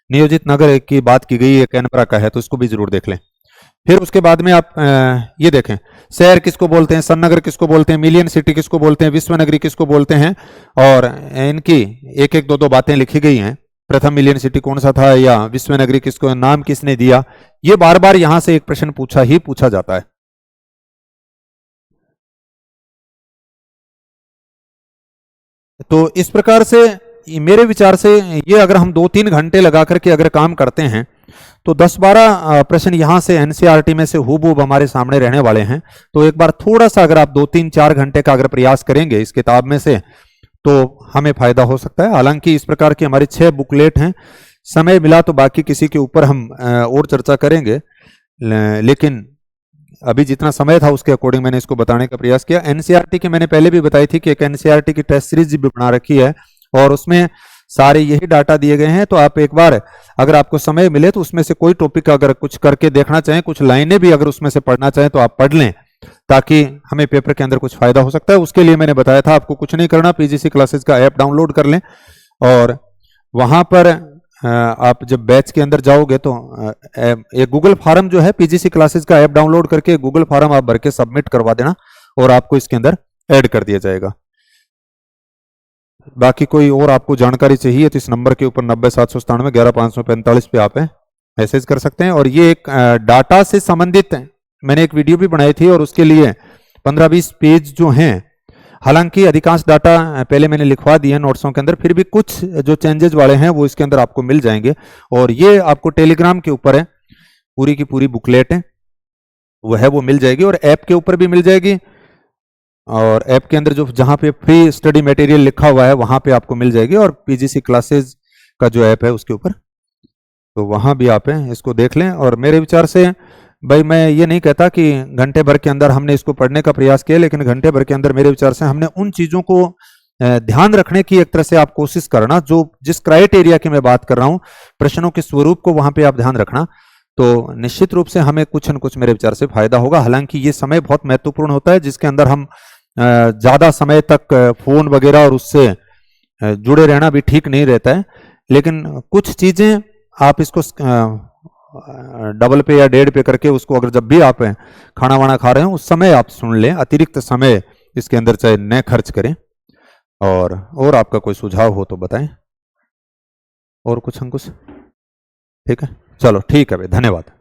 नियोजित नगर की बात की गई है, कैनबरा का है, तो इसको भी जरूर देख लें। फिर उसके बाद में आप ये देखें, शहर किसको बोलते हैं, सन नगर किसको बोलते हैं, मिलियन सिटी किसको बोलते हैं, विश्व नगरी किसको बोलते हैं, और इनकी एक एक दो दो बातें लिखी गई हैं। प्रथम मिलियन सिटी कौन सा था, या विश्व नगरी किसको, नाम किसने दिया, ये बार बार यहां से एक प्रश्न पूछा जाता है। तो इस प्रकार से मेरे विचार से ये अगर हम 2-3 घंटे लगा करके अगर काम करते हैं तो 10-12 प्रश्न यहां से एनसीईआरटी में से हूबहू हमारे सामने रहने वाले हैं। तो एक बार थोड़ा सा अगर आप 2-3-4 घंटे का अगर प्रयास करेंगे इस किताब में से, तो हमें फायदा हो सकता है। हालांकि इस प्रकार की हमारी 6 बुकलेट हैं, समय मिला तो बाकी किसी के ऊपर हम और चर्चा करेंगे, लेकिन अभी जितना समय था उसके अकॉर्डिंग मैंने इसको बताने का प्रयास किया। एनसीईआरटी की मैंने पहले भी बताई थी कि एक एनसीईआरटी की टेस्ट सीरीज भी बना रखी है और उसमें सारे यही डाटा दिए गए हैं। तो आप एक बार अगर आपको समय मिले तो उसमें से कोई टॉपिक अगर कुछ करके देखना चाहें, कुछ लाइनें भी अगर उसमें से पढ़ना चाहें तो आप पढ़ लें, ताकि हमें पेपर के अंदर कुछ फायदा हो सकता है। उसके लिए मैंने बताया था आपको कुछ नहीं करना, पीजीसी क्लासेस का ऐप डाउनलोड कर लें और वहां पर आप जब बैच के अंदर जाओगे तो एक गूगल फॉर्म जो है, पीजीसी क्लासेस का ऐप डाउनलोड करके गूगल फॉर्म आप भर के सबमिट करवा देना और आपको इसके अंदर ऐड कर दिया जाएगा। बाकी कोई और आपको जानकारी चाहिए तो इस नंबर के ऊपर 90-797-11-545 पे आप मैसेज कर सकते हैं। और ये एक डाटा से संबंधित मैंने एक वीडियो भी बनाई थी और उसके लिए 15-20 पेज जो हैं, हालांकि अधिकांश डाटा पहले मैंने लिखवा दिए नोट्सों के अंदर, फिर भी कुछ जो चेंजेस वाले हैं वो इसके अंदर आपको मिल जाएंगे। और ये आपको टेलीग्राम के ऊपर है, पूरी की पूरी बुकलेट है वो है, वो मिल जाएगी, और ऐप के ऊपर भी मिल जाएगी। और ऐप के अंदर जो जहां पे फ्री स्टडी मटेरियल लिखा हुआ है वहां पे आपको मिल जाएगी, और पीजीसी क्लासेस का जो ऐप है उसके ऊपर, तो वहां भी आप इसको देख लें। और मेरे विचार से भाई मैं ये नहीं कहता कि घंटे भर के अंदर हमने इसको पढ़ने का प्रयास किया, लेकिन घंटे भर के अंदर मेरे विचार से हमने उन चीजों को ध्यान रखने की एक तरह से आप कोशिश करना, जो जिस क्राइटेरिया की मैं बात कर रहा हूं, प्रश्नों के स्वरूप को वहां पे आप ध्यान रखना, तो निश्चित रूप से हमें कुछ न कुछ मेरे विचार से फायदा होगा। हालांकि ये समय बहुत महत्वपूर्ण होता है, जिसके अंदर हम ज्यादा समय तक फोन वगैरह और उससे जुड़े रहना भी ठीक नहीं रहता है। लेकिन कुछ चीजें आप इसको डबल पे या डेढ़ पे करके उसको, अगर जब भी आप खाना वाना खा रहे हो उस समय आप सुन लें, अतिरिक्त समय इसके अंदर चाहे न खर्च करें। और आपका कोई सुझाव हो तो बताएं, और कुछ अंकुश? ठीक है, चलो ठीक है भाई, धन्यवाद।